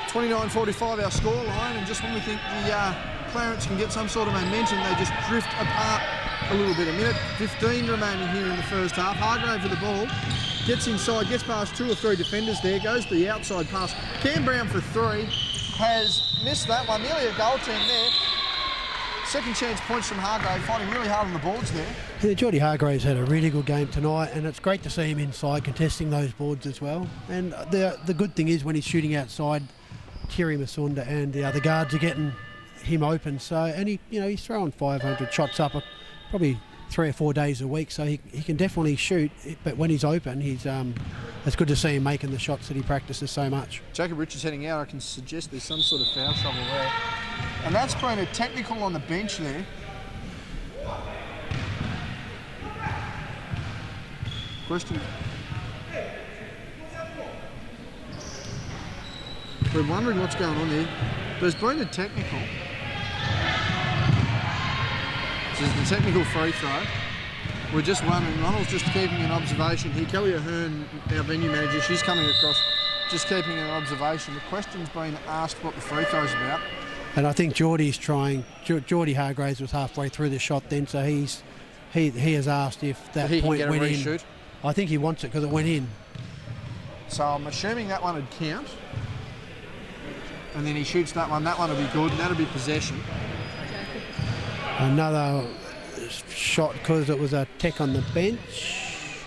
29-45 our score line, and just when we think the Clarence can get some sort of momentum, they just drift apart a little bit. A minute 15 remaining here in the first half. Hargrave with the ball, gets inside, gets past 2 or 3 defenders there, goes to the outside pass. Cam Brown for 3, has missed that one, nearly a goal team there. Second chance points from Hargrave, fighting really hard on the boards there. Yeah, Geordie Hargrave's had a really good game tonight, and it's great to see him inside contesting those boards as well. And the good thing is when he's shooting outside, Terry Masunda and the other guards are getting him open. So, and he's throwing 500 shots up probably 3 or 4 days a week, so he can definitely shoot. But when he's open, it's good to see him making the shots that he practices so much. Jacob Richards heading out. I can suggest there's some sort of foul trouble there. And that's been a technical on the bench there. Question. We're wondering what's going on there. There's been a technical. This is the technical free throw. We're just running. Ronald's just keeping an observation here. Kelly Ahern, our venue manager, she's coming across, just keeping an observation. The question's been asked what the free throw's about. And I think Geordie Hargraves was halfway through the shot then, so he has asked if that point went in. I think he wants it because it went in. So I'm assuming that one would count. And then he shoots that one. That one will be good, and that'll be possession. Another shot because it was a tech on the bench.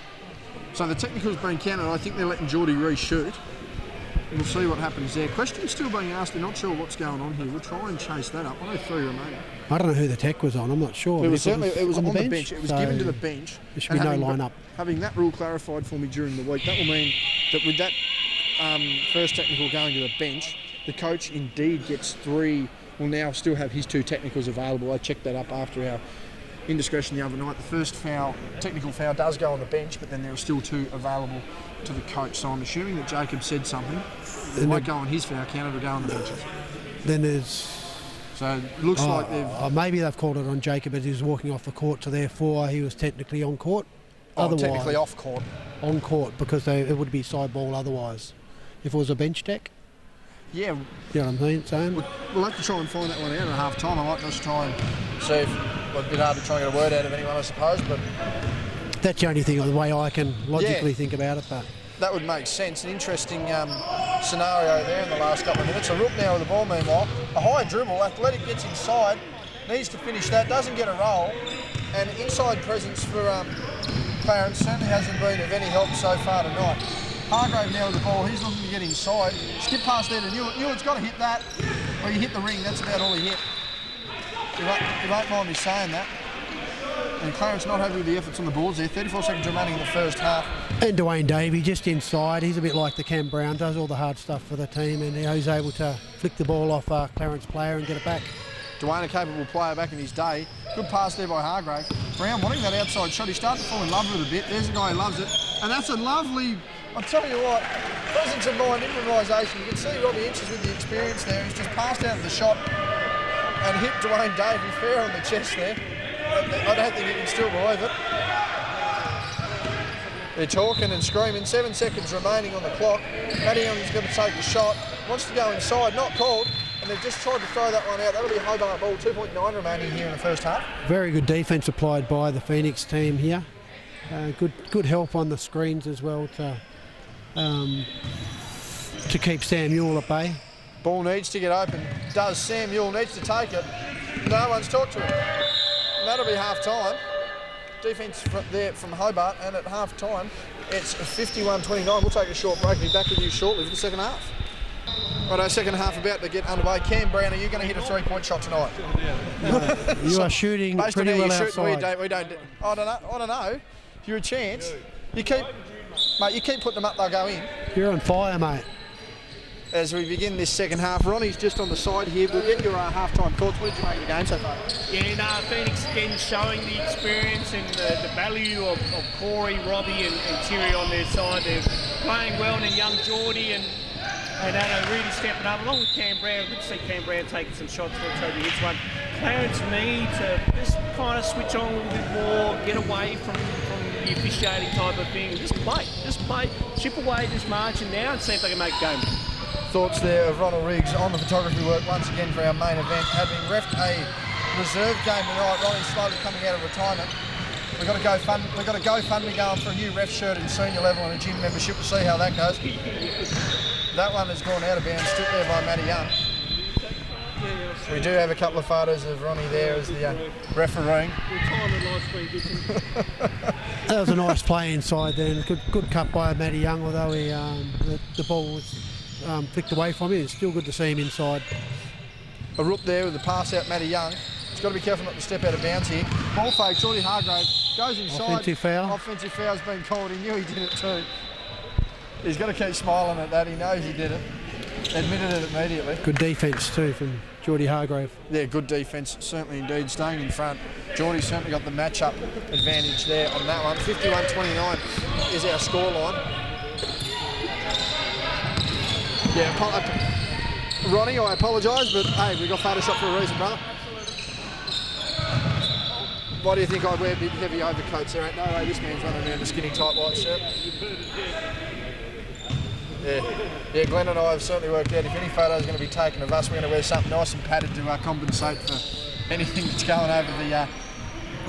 So the technical's been counted. I think they're letting Geordie reshoot. We'll see what happens there. Question's still being asked. They're not sure what's going on here. We'll try and chase that up. 103 remaining. I don't know who the tech was on. I'm not sure. It was on the bench. It was given to the bench. There should be no line-up. Having that rule clarified for me during the week, that will mean that with that first technical going to the bench, the coach indeed gets 3. Will now still have his 2 technicals available. I checked that up after our indiscretion the other night. The first technical foul does go on the bench, but then there are still 2 available to the coach. So I'm assuming that Jacob said something. It might go on his foul count, it'll go on the benches. Then there's... So it looks like they've... maybe they've called it on Jacob as he was walking off the court, so therefore he was technically on court. Otherwise, technically off court. On court, because it would be side ball otherwise. If it was a bench tech. Yeah. You know what I'm saying? We'll have to try and find that one out at half time. I might just try and see if it's a bit hard to try and get a word out of anyone, I suppose, but... That's the only thing, the way I can logically think about it, but... That would make sense. An interesting scenario there in the last couple of minutes. A Rook now with the ball, meanwhile. A high dribble, athletic gets inside, needs to finish that, doesn't get a roll, and inside presence for Clarence certainly hasn't been of any help so far tonight. Hargrave now with the ball, he's looking to get inside. Skip past there to Newett. Newett's got to hit that. Well, you hit the ring, that's about all he hit. You won't mind me saying that. And Clarence not happy with the efforts on the boards there. 34 seconds remaining in the first half. And Dwayne Davey just inside. He's a bit like the Cam Brown, does all the hard stuff for the team, and he's able to flick the ball off Clarence player and get it back. Dwayne, a capable player back in his day. Good pass there by Hargrave. Brown wanting that outside shot. He's starting to fall in love with it a bit. There's a guy who loves it. And that's a lovely... I'll tell you what, presence of mind, improvisation. You can see Robbie Inches with the experience there. He's just passed out of the shot and hit Dwayne Davey fair on the chest there. I don't think he can still believe it. They're talking and screaming. 7 seconds remaining on the clock. Matty Young's going to take the shot. Wants to go inside. Not called. And they've just tried to throw that one out. That'll be a Hobart ball. 2.9 remaining here in the first half. Very good defence applied by the Phoenix team here. Good help on the screens as well to keep Sam Ewell at bay. Ball needs to get open. Does Sam Ewell needs to take it. No one's talked to him. And that'll be half time. Defence there from Hobart, and at half time it's 51-29. We'll take a short break. We'll be back with you shortly for the second half. Righto, second half about to get underway. Cam Brown, are you going to hit a 3-point shot tonight? You are shooting pretty well outside. I don't know. If you're a chance, you keep putting them up, they'll go in. You're on fire, mate. As we begin this second half, Ronnie's just on the side here. We'll get your half-time thoughts. What did you make of the game so far? Yeah, Phoenix again showing the experience and the value of Corey, Robbie and Thierry on their side. They're playing well, and then young Geordie and Anna really stepping up, along with Cam Brown. Good to see Cam Brown taking some shots for Toby hits one. Clarence need to just kind of switch on a little bit more, get away from the officiating type of thing. Just play, chip away this margin now and see if they can make a game. Thoughts there of Ronald Riggs on the photography work once again for our main event. Having reffed a reserve game tonight, Ronnie's slowly coming out of retirement. We've got a GoFundMe going for a new ref shirt and senior level and a gym membership. We'll see how that goes. That one has gone out of bounds, stripped there by Matty Young. We do have a couple of photos of Ronnie there as the refereeing. That was a nice play inside there. Good cut by Matty Young, although the ball was flicked away from him. It's still good to see him inside. A rook there with the pass out, Matty Young. He's got to be careful not to step out of bounds here. Ball fake, Geordie Hargrave goes inside. Offensive foul. Offensive foul's been called. He knew he did it too. He's got to keep smiling at that. He knows he did it. Admitted it immediately. Good defence too from Geordie Hargrave. Yeah, good defence, certainly indeed. Staying in front. Geordie's certainly got the match-up advantage there on that one. 51-29 is our scoreline. Yeah, Ronnie, I apologise, but hey, we got Photoshop for a reason, brother. Why do you think I wear big heavy overcoats? There ain't no way this man's running around a skinny tight white shirt. Yeah, Glenn and I have certainly worked out if any photo is going to be taken of us, we're going to wear something nice and padded to compensate for anything that's going over the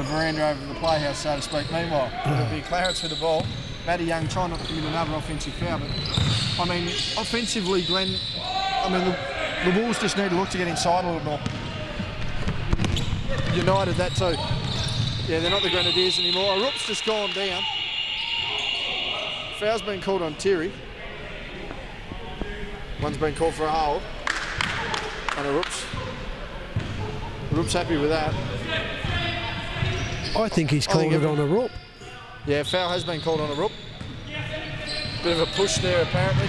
veranda over the playhouse, so to speak. Meanwhile, it'll be Clarence with the ball. Matty Young trying not to commit another offensive foul, but I mean, offensively, Glenn, I mean, the Wolves just need to look to get inside a little more. United, that too. Yeah, they're not the Grenadiers anymore. Roop's just gone down. Foul's been called on Terry. One's been called for a hold. And a Roop's happy with that. I think he's called it on a Roop. Yeah, foul has been called on a Roop. Bit of a push there, apparently.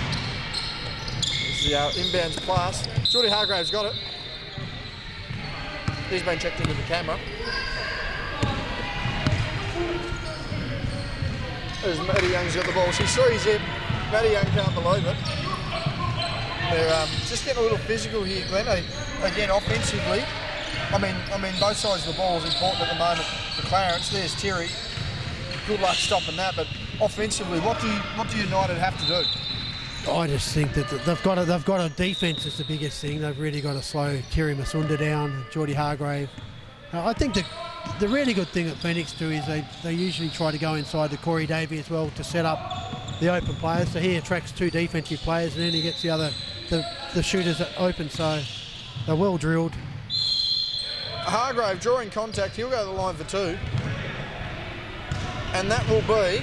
This is the inbounds pass. Geordie Hargrave's got it. He's been checked into the camera. There's Matty Young's got the ball. She sees him. Matty Young can't believe it. They're just getting a little physical here, Glenn. Again, offensively, I mean, both sides of the ball is important at the moment for Clarence. There's Terry. Good luck stopping that, but offensively, what do United have to do? I just think that they've got a defence is the biggest thing. They've really got to slow Terry Masunda down, Geordie Hargrave. I think the really good thing that Phoenix do is they usually try to go inside to Corey Davey as well to set up the open players. So he attracts two defensive players and then he gets the shooters open. So they're well drilled. Hargrave drawing contact. He'll go to the line for two. And that will be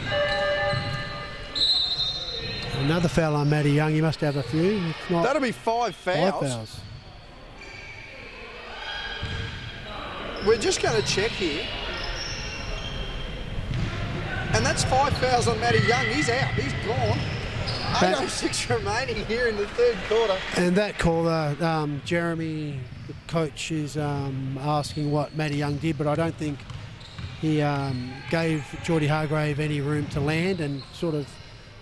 another foul on Matty Young. He must have a few. It's not that'll be 5 fouls. 5 fouls. We're just going to check here. And that's 5 fouls on Matty Young. He's out. He's gone. 8:06 remaining here in the third quarter. And that caller, Jeremy, the coach, is asking what Matty Young did, but I don't think he gave Geordie Hargrave any room to land and sort of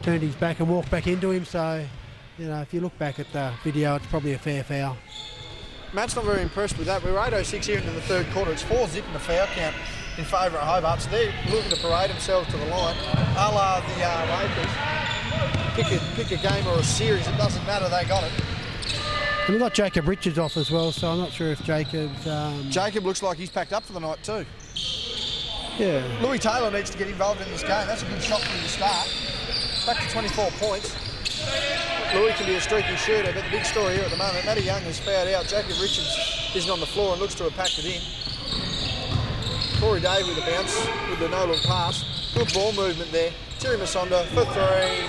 turned his back and walked back into him. So, you know, if you look back at the video, it's probably a fair foul. Matt's not very impressed with that. We're 8:06 here into the third quarter. It's 4-zip in the foul count in favour of Hobart. So they're looking to parade themselves to the line. A la the Lakers. Pick a game or a series. It doesn't matter. They got it. And we've got Jacob Richards off as well, so I'm not sure if Jacob's... Jacob looks like he's packed up for the night too. Yeah. Louis Taylor needs to get involved in this game. That's a good shot for him to start. Back to 24 points. Louis can be a streaky shooter, but the big story here at the moment, Matty Young has fouled out. Jacob Richards isn't on the floor and looks to have packed it in. Corey Dave with a bounce with the no-look pass. Good ball movement there. Terry Masonda for three.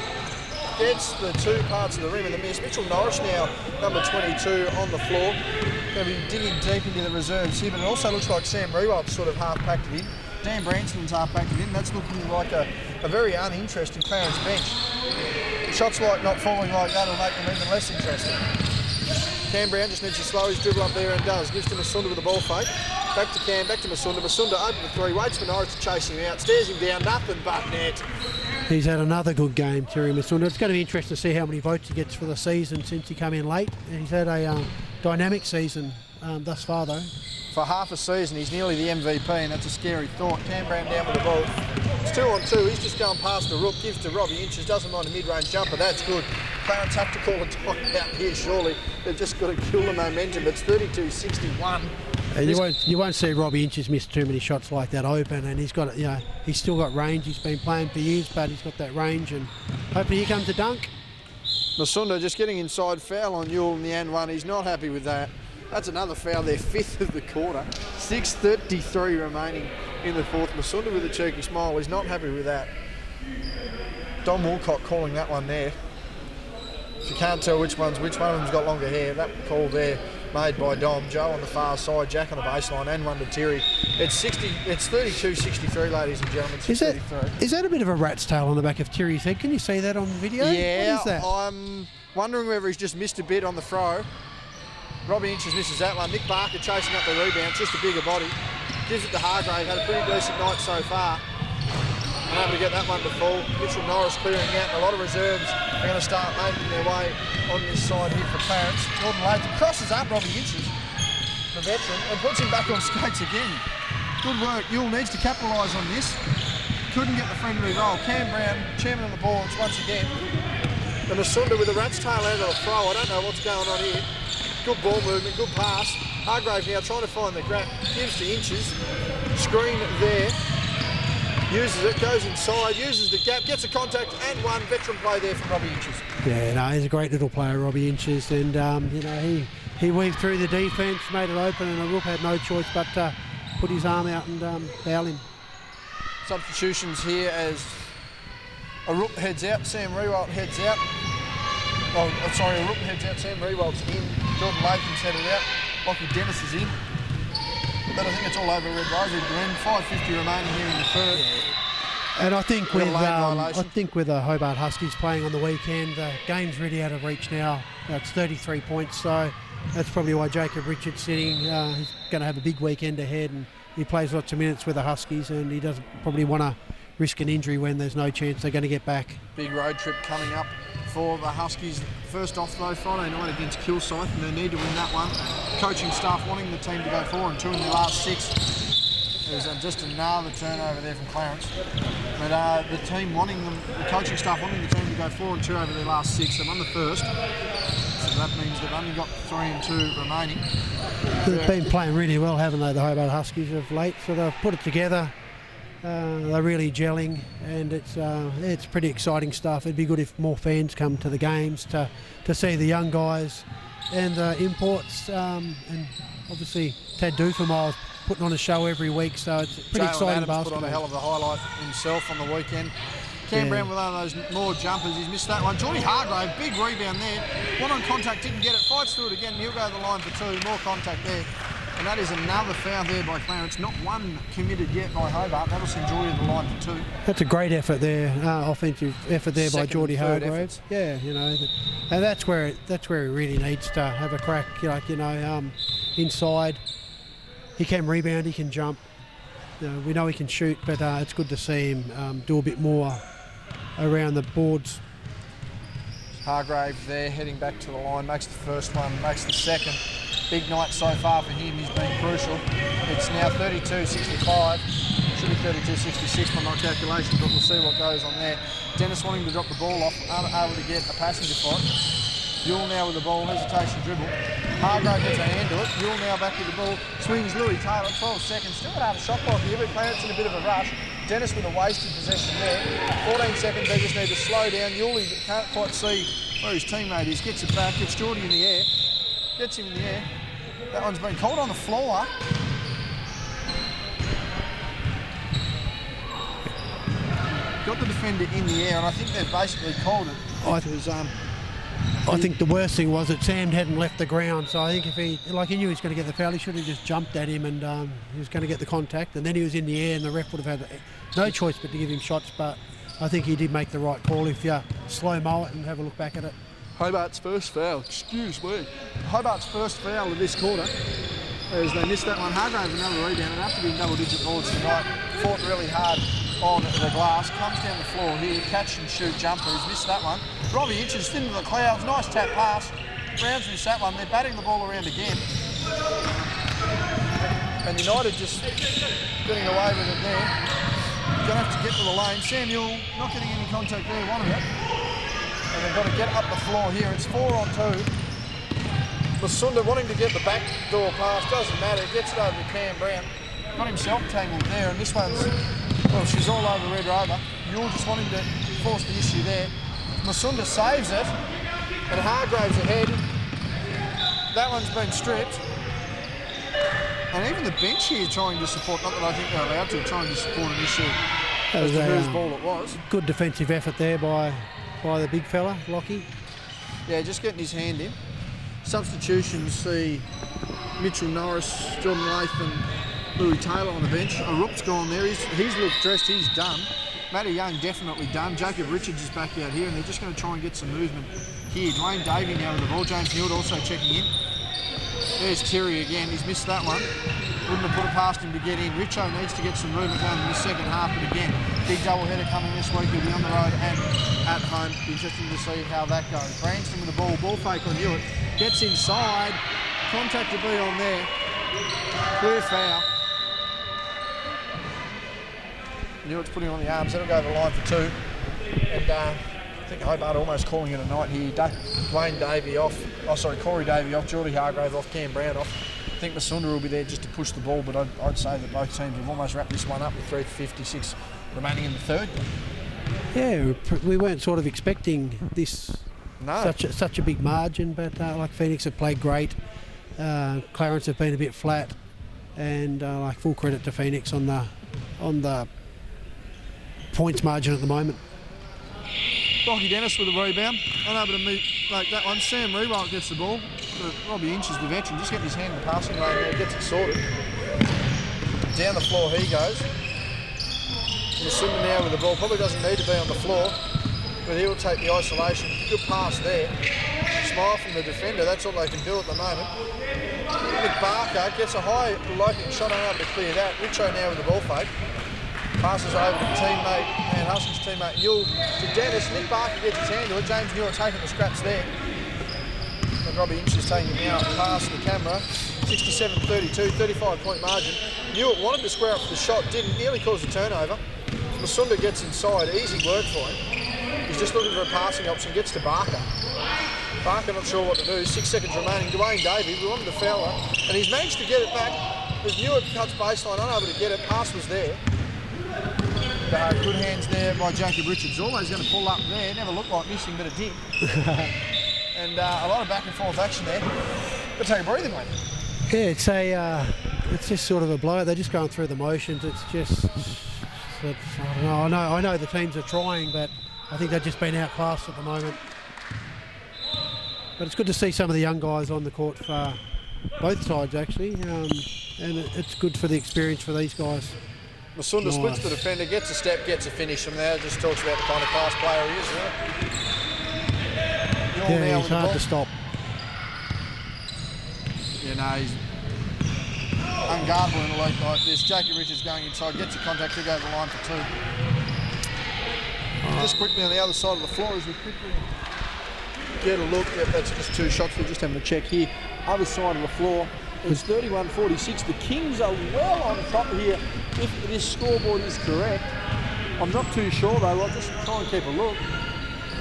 Gets the two parts of the rim and the miss. Mitchell Norris now, number 22, on the floor. Going to be digging deep into the reserves here, but it also looks like Sam Rewalt sort of half packed it in. Dan Branston's half packed it in. That's looking like a very uninteresting Clarence bench. Shots like not falling like that will make them even less interesting. Cam Brown just needs to slow his dribble up there and does. Gives to Masunda with the ball fake. Back to Cam, back to Masunda. Masunda open the three, waits for Norris to chase him out. Stares him down, nothing but net. He's had another good game, Terry Masunda. It's going to be interesting to see how many votes he gets for the season since he came in late. And he's had a dynamic season thus far, though. For half a season, he's nearly the MVP, and that's a scary thought. Cam Brown down with the ball. It's 2-on-2. He's just going past the Rook, gives to Robbie Inches, doesn't mind a mid-range jumper. That's good. Clarence have to call a timeout here, surely. They've just got to kill the momentum. It's 32-61. You won't see Robbie Inches miss too many shots like that open, and he's got, he's still got range. He's been playing for years, but he's got that range, and hopefully here comes a dunk. Masunda just getting inside, foul on Newell in the end one. He's not happy with that. That's another foul, their fifth of the quarter. 6:33 remaining in the fourth. Masunda with a cheeky smile. He's not happy with that. Dom Walcott calling that one there. If you can't tell which one of them's got longer hair, that call there made by Dom. Joe on the far side, Jack on the baseline, and one to Terry. It's 32-63, ladies and gentlemen. Is that a bit of a rat's tail on the back of Terry's head? Can you see that on video? Yeah, what is that? I'm wondering whether he's just missed a bit on the throw. Robbie Inches misses that one. Nick Barker chasing up the rebound, just a bigger body. Gives it to Hargrave, had a pretty decent night so far. Unable to get that one to fall. Mitchell Norris clearing out. A lot of reserves are going to start making their way on this side here for Clarence. Jordan Latham crosses up Robbie Inches, the veteran, and puts him back on skates again. Good work. Ewell needs to capitalise on this. Couldn't get the friendly roll. Cam Brown, chairman of the boards once again. And Masunda with a rat's tail out of the throw. I don't know what's going on here. Good ball movement, good pass. Hargrave now trying to find the gap. Gives to Inches. Screen there. Uses it, goes inside, uses the gap, gets a contact and one. Veteran play there from Robbie Inches. Yeah, no, he's a great little player, Robbie Inches, and you know, he weaved through the defence, made it open, and Arup had no choice but put his arm out and foul him. Substitutions here as Arup heads out, Sam Rewalt heads out. Oh, sorry, Arup heads out, Sam Rewalt's in, Jordan Latham's headed out, Lockie Dennis is in. But I think it's all over Red Rosary, Glenn. 5:50 remaining here in the third. And I think with the Hobart Huskies playing on the weekend, the game's really out of reach now. It's 33 points, so that's probably why Jacob Richards sitting. He's going to have a big weekend ahead, and he plays lots of minutes with the Huskies, and he doesn't probably want to risk an injury when there's no chance they're going to get back. Big road trip coming up for the Huskies. First off though, Friday night against Kilsyth, and they need to win that one. Coaching staff wanting the team to go 4-2 in their last 6. There's just another turnover there from Clarence. But the coaching staff wanting the team to go 4-2 over their last 6. They've won the first, so that means they've only got 3-2 remaining. They've been playing really well, haven't they, the Hobart Huskies of late? So they've put it together. They're really gelling, and it's pretty exciting stuff. It'd be good if more fans come to the games to see the young guys and the imports, and obviously Tad Dufamile's putting on a show every week, so it's pretty exciting basketball. Put on a hell of a highlight himself on the weekend. Cam Brown with one of those more jumpers, he's missed that one. Geordie Hargrave, big rebound there. One on contact, didn't get it, fights through it again, and he'll go to the line for 2, more contact there. And that is another foul there by Clarence. Not one committed yet by Hobart. That'll send Geordie to the line for 2. That's a great effort there, offensive effort there by Geordie Hargrave. Yeah, you know, and that's where he really needs to have a crack. Inside, he can rebound, he can jump. You know, we know he can shoot, but it's good to see him do a bit more around the boards. Hargrave there, heading back to the line, makes the first one, makes the second. Big night so far for him, he's been crucial. It's now 32-65, should be 32-66 by my calculation, but we'll see what goes on there. Dennis wanting to drop the ball off, unable to get a passenger for it. Ewell now with the ball, hesitation dribble. Hargrave gets a hand to it, Ewell now back with the ball, swings Louis Taylor, 12 seconds, still got half a shot clock here, but Clarence in a bit of a rush. Dennis with a wasted possession there, 14 seconds, they just need to slow down. Ewell can't quite see where his teammate is, gets it back, gets Geordie in the air. Gets him in the air. That one's been called on the floor. Got the defender in the air, and I think they've basically called it. I think the worst thing was that Sam hadn't left the ground, so I think if he knew he was going to get the foul, he should have just jumped at him, and he was going to get the contact, and then he was in the air, and the ref would have had no choice but to give him shots. But I think he did make the right call if you slow-mo it and have a look back at it. Hobart's first foul, excuse me. Hobart's first foul of this quarter, as they missed that one. Hargrave another rebound, and after being double-digit boards tonight, fought really hard on the glass, comes down the floor here, catch and shoot jumper, he's missed that one. Robbie Inches into the clouds, nice tap pass. Brown's missed that one, they're batting the ball around again. And United just getting away with it there. Gonna have to get to the lane. Samuel not getting any contact there, wanted it. And they've got to get up the floor here. It's 4-on-2. Masunda wanting to get the back door pass, doesn't matter, gets it over to Cam Brown. Got himself tangled there, and this one's, well, she's all over Red Rover. You're just wanting to force the issue there. Masunda saves it, and Hargrave's ahead. That one's been stripped. And even the bench here trying to support, not that I think they're allowed to, trying to support an issue as to whose ball it was. Good defensive effort there by the big fella, Lockie. Yeah, just getting his hand in. Substitutions see Mitchell Norris, Jordan Latham, Louis Taylor on the bench. Arup's gone there, he's looked dressed, he's done. Matty Young definitely done. Jacob Richards is back out here, and they're just going to try and get some movement here. Dwayne Davey now with the ball. James Newt also checking in. There's Terry again, he's missed that one. Wouldn't have put it past him to get in. Richo needs to get some movement going in the second half, but again, big doubleheader coming this week. He'll be on the road and at home. Be interesting to see how that goes. Branston with the ball fake on Hewitt. Gets inside, contact to be on there. Clear foul. Newart's putting on the arms. That'll go over the line for 2. And I think Hobart almost calling it a night here. Dwayne Davey off. Oh, sorry, Corey Davey off. Geordie Hargrave off. Cam Brown off. I think Masunda will be there just to push the ball, but I'd say that both teams have almost wrapped this one up with 3:56 remaining in the third. Yeah, we weren't sort of expecting this such a big margin, but like Phoenix have played great. Clarence have been a bit flat, and like full credit to Phoenix on the points margin at the moment. Lockie Dennis with a rebound. Unable to meet like that one. Sam Rewalt gets the ball. Robbie Inch is the veteran. Just getting his hand in the passing lane there. Gets it sorted. Down the floor he goes. Masunda now with the ball. Probably doesn't need to be on the floor, but he'll take the isolation. Good pass there. Smile from the defender. That's all they can do at the moment. Nick Barker gets a high loping shot. Unable to clear that. Richo now with the ball fake. Passes over to teammate, and Huskies teammate Newell to Dennis. Nick Barker gets his hand to it. James Newell taking the scraps there. And Robbie Inch is taking it now past the camera. 67-32, 35-point margin. Newell wanted to square up for the shot, didn't. Nearly caused a turnover. Masunda gets inside. Easy work for him. He's just looking for a passing option. Gets to Barker. Barker not sure what to do. 6 seconds remaining. Dwayne Davey, we wanted to foul her, and he's managed to get it back. As Newell cuts baseline, unable to get it. Pass was there. Good hands there by Jacob Richards. Always going to pull up there. Never looked like missing, but it did. And a lot of back and forth action there. But take a breather, mate. Yeah, it's just sort of a blow. They're just going through the motions. It's just, I don't know. I know the teams are trying, but I think they've just been outclassed at the moment. But it's good to see some of the young guys on the court for both sides, actually. And it's good for the experience for these guys. Masunda splits the defender, gets a step, gets a finish from there. Just talks about the kind of class player he is, really. Yeah, he's hard to stop. Yeah, no, he's unguardable in a league like this. Jacob Richards going inside, gets a contact to go over the line for 2. Just quickly on the other side of the floor as we quickly get a look. Yep, that's just 2 shots. We're just having a check here. Other side of the floor. It's 31-46. The Kings are well on top here if this scoreboard is correct. I'm not too sure though. I'll just try and keep a look.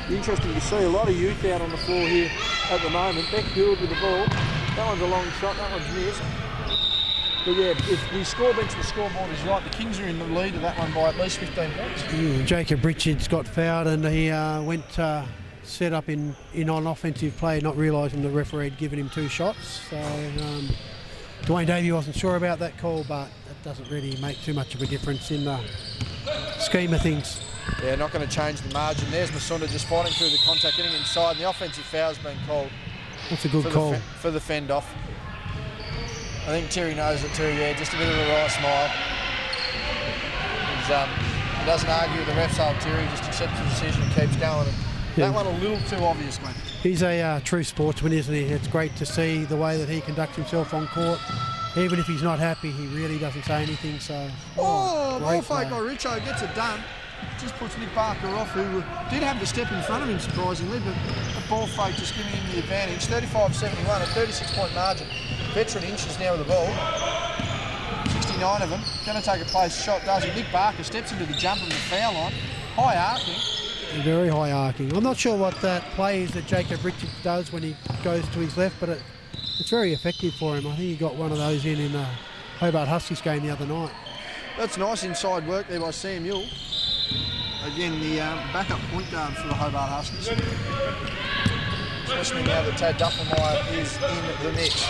Interesting to see a lot of youth out on the floor here at the moment. Beck Gould with the ball. That one's a long shot. That one's missed. But yeah, if the scoreboard is right, the Kings are in the lead of that one by at least 15 points. Jacob Richards got fouled and he went set up in on offensive play, not realising the referee had given him 2 shots. So Dwayne Davey wasn't sure about that call, but it doesn't really make too much of a difference in the scheme of things. Yeah, not going to change the margin. There's Masunda just fighting through the contact, getting inside, and the offensive foul's been called. That's a good call. For the fend off. I think Terry knows it too, yeah, just a bit of a wry smile. He doesn't argue with the refs, old Terry, just accepts the decision and keeps going. That one a little too obvious, mate. He's a true sportsman, isn't he? It's great to see the way that he conducts himself on court. Even if he's not happy, he really doesn't say anything. So, ball fake by Richo, gets it done. Just puts Nick Barker off, who did have the step in front of him, surprisingly, but the ball fake just giving him the advantage. 35-71, a 36-point margin. Veteran Inches now with the ball. 69 of them. Going to take a place shot, does he? Nick Barker steps into the jump and the foul line. High arcing. Very high arcing. I'm not sure what that play is that Jacob Richards does when he goes to his left, but it's very effective for him. I think he got one of those in the Hobart Huskies game the other night. That's nice inside work there by Sam Newell. Again, the backup point guard for the Hobart Huskies. Especially now that Tad Duffelmeyer is in the mix.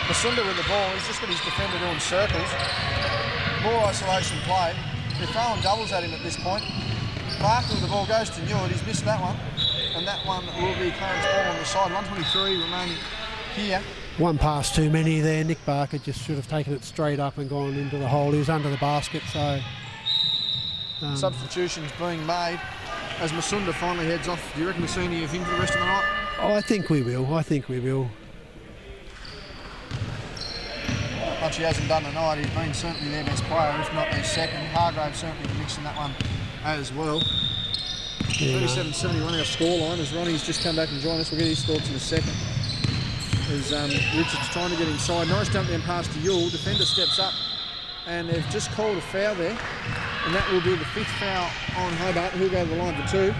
Masunda with the ball, he's just got his defender doing circles. More isolation play. They're throwing doubles at him at this point. Barker with the ball goes to Newell, he's missed that one. And that one will be Clarence ball on the side. 123 remaining here. One pass too many there. Nick Barker just should have taken it straight up and gone into the hole. He was under the basket, so... Substitutions being made as Masunda finally heads off. Do you reckon we'll see any of him for the rest of the night? Oh, I think we will. Much he hasn't done tonight, he's been certainly their best player, if not their second. Hargrave certainly mixing that one as well. Yeah. 37-71 our scoreline as Ronnie's just come back and joined us. We'll get his thoughts in a second. As Richards trying to get inside. Nice dump down pass to Yule. Defender steps up and they've just called a foul there. And that will be the 5th foul on Hobart, who'll go to the line for 2.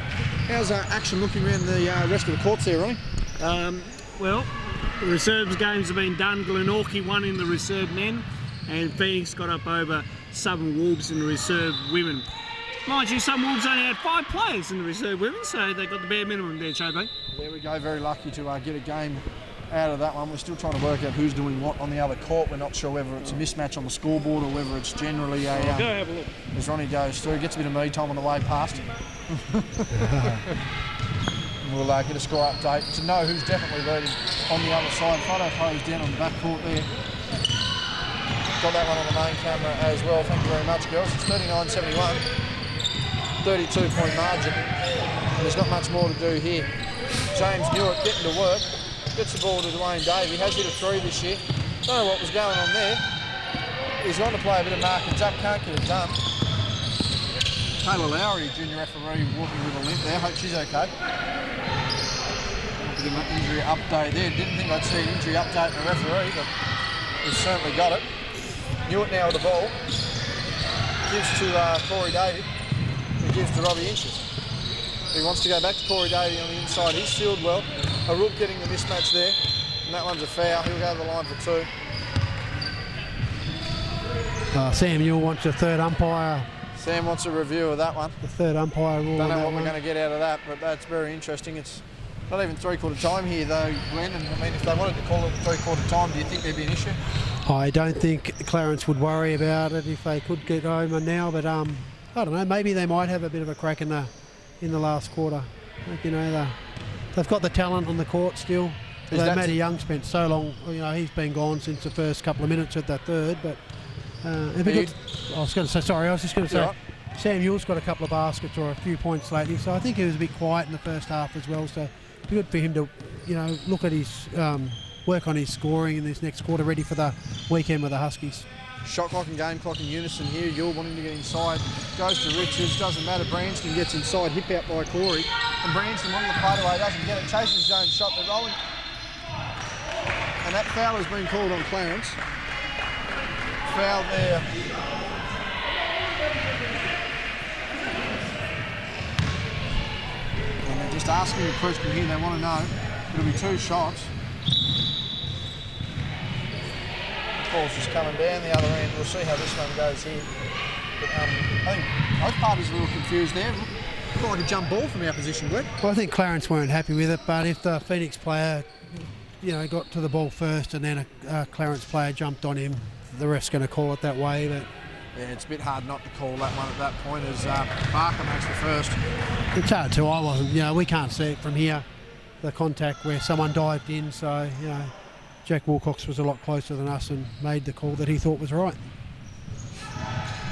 How's action looking around the rest of the courts there, Ronnie? Well, the reserves games have been done. Glenorchy won in the reserve men, and Phoenix got up over Southern Wolves in the reserve women. Mind you, some Wolves only had 5 players in the reserve women, so they got the bare minimum there, JB. There we go, very lucky to get a game out of that one. We're still trying to work out who's doing what on the other court. We're not sure whether it's a mismatch on the scoreboard or whether it's generally a... go have a look. As Ronnie goes through, gets a bit of me time on the way past. We'll get a score update to know who's definitely leading on the other side. Photo throws down on the back court there. Got that one on the main camera as well. Thank you very much, girls. It's 39-71. 32-point margin. There's not much more to do here. James Newitt getting to work. Gets the ball to Dwayne Davey. Has hit a 3 this year. Don't know what was going on there. He's going to play a bit of mark and Jack can't get it done. Taylor Lowry, junior referee, walking with a limp there. Hope she's okay. A bit of an injury update there. Didn't think I'd see an injury update in the referee, but we've certainly got it. Newitt now with the ball. Gives to Corey Davey. He gives to Robbie Inches. He wants to go back to Corey Davey on the inside. He's sealed well. A Rook getting the mismatch there. And that one's a foul. He'll go to the line for 2. Sam Ewell wants a third umpire. Sam wants a review of that one. The third umpire rule. Don't know what we're going to get out of that, but that's very interesting. It's not even 3/4 time here, though, Glenn. And I mean, if they wanted to call it 3/4 time, do you think there'd be an issue? I don't think Clarence would worry about it if they could get home now, but I don't know. Maybe they might have a bit of a crack in the last quarter. Like, you know, they've got the talent on the court still. Matty Young spent so long. You know, he's been gone since the first couple of minutes at that third, but. I was just going to say, right. Sam Ewell's got a couple of baskets or a few points lately, so I think he was a bit quiet in the first half as well. So it'd be good for him to, you know, look at his work on his scoring in this next quarter, ready for the weekend with the Huskies. Shot clock and game clock in unison here. Ewell wanting to get inside, goes to Richards. Doesn't matter. Branston gets inside, hip out by Corey, and Branston on the fadeaway doesn't get it. Chases his own shot. They're rolling, and that foul has been called on Clarence. Foul there. And they're just asking a question here. They want to know. It'll be 2 shots. The ball's just coming down the other end. We'll see how this one goes here. But, I think both parties are a little confused there. Looked like a jump ball from our position, Glenn. Well, I think Clarence weren't happy with it, but if the Phoenix player, you know, got to the ball first and then a Clarence player jumped on him, the ref's going to call it that way. But yeah, it's a bit hard not to call that one at that point as Barker makes the first. It's hard too. I wasn't. You know, we can't see it from here. The contact where someone dived in. So, you know, Jack Wilcox was a lot closer than us and made the call that he thought was right.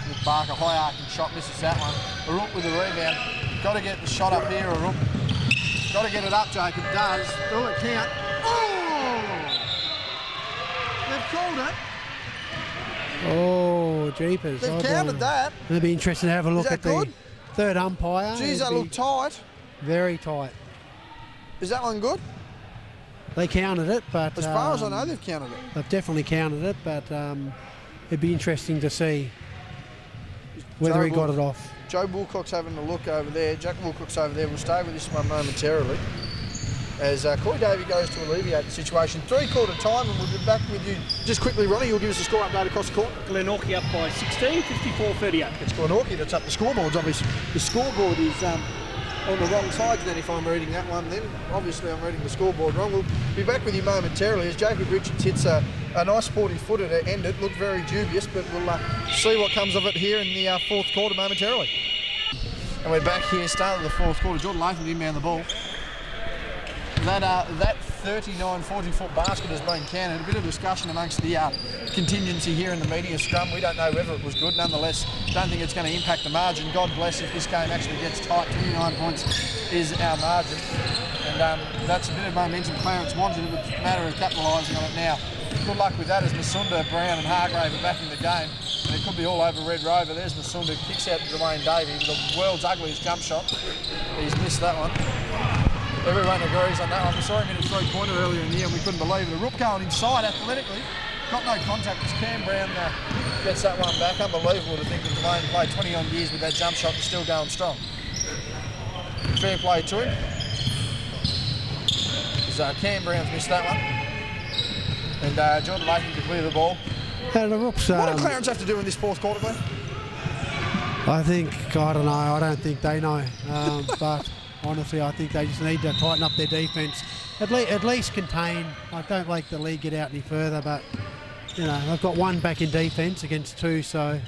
With Barker, high arcing shot, misses that one. Arook with the rebound. Got to get the shot up here, Arook. Got to get it up, Jacob. Does. Will it count? Oh! They've called it. Oh, jeepers. They've counted that. It'd be interesting to have a look at good? the third umpire. Geez, that looked tight. Very tight. Is that one good? They counted it, but... As far as I know, they've counted it. They've definitely counted it, but it'd be interesting to see whether he got it off. Joe Wilcox having a look over there. Jack Wilcox over there. We'll stay with this one momentarily as Corey Davey goes to alleviate the situation. 3/4 time, and we'll be back with you. Just quickly, Ronnie, you'll give us a score update across the court. Glenorchy up by 16, 54-38. It's Glenorchy that's up the scoreboards, obviously. The scoreboard is on the wrong side then, if I'm reading that one then. Obviously, I'm reading the scoreboard wrong. We'll be back with you momentarily as Jacob Richards hits a nice sporty footer to end it. Looked very dubious, but we'll see what comes of it here in the 4th quarter momentarily. And we're back here, start of the 4th quarter. Jordan Latham inbound the ball. That 39-40-foot basket has been counted. A bit of discussion amongst the contingency here in the media scrum. We don't know whether it was good. Nonetheless, don't think it's going to impact the margin. God bless if this game actually gets tight. 29 points is our margin. And that's a bit of momentum Clarence wanted. It was a matter of capitalising on it now. Good luck with that as Masunda, Brown and Hargrave are back in the game. And it could be all over Red Rover. There's Masunda, kicks out to Dwayne Davey with the world's ugliest jump shot. He's missed that one. Everyone agrees on that one. We saw him in a 3-pointer earlier in the year and we couldn't believe it. A Rook going inside athletically. got no contact as Cam Brown gets that one back. Unbelievable to think that Delane played 20 odd years with that jump shot and still going strong. Fair play to him. Cam Brown's missed that one. And Jordan Latham to clear the ball. And the Rooks, what do Clarence have to do in this fourth quarter, Glenn? I don't know. I don't think they know. But honestly, I think they just need to tighten up their defence. At least contain. I don't like the league get out any further, but they've got one back in defence against two, so.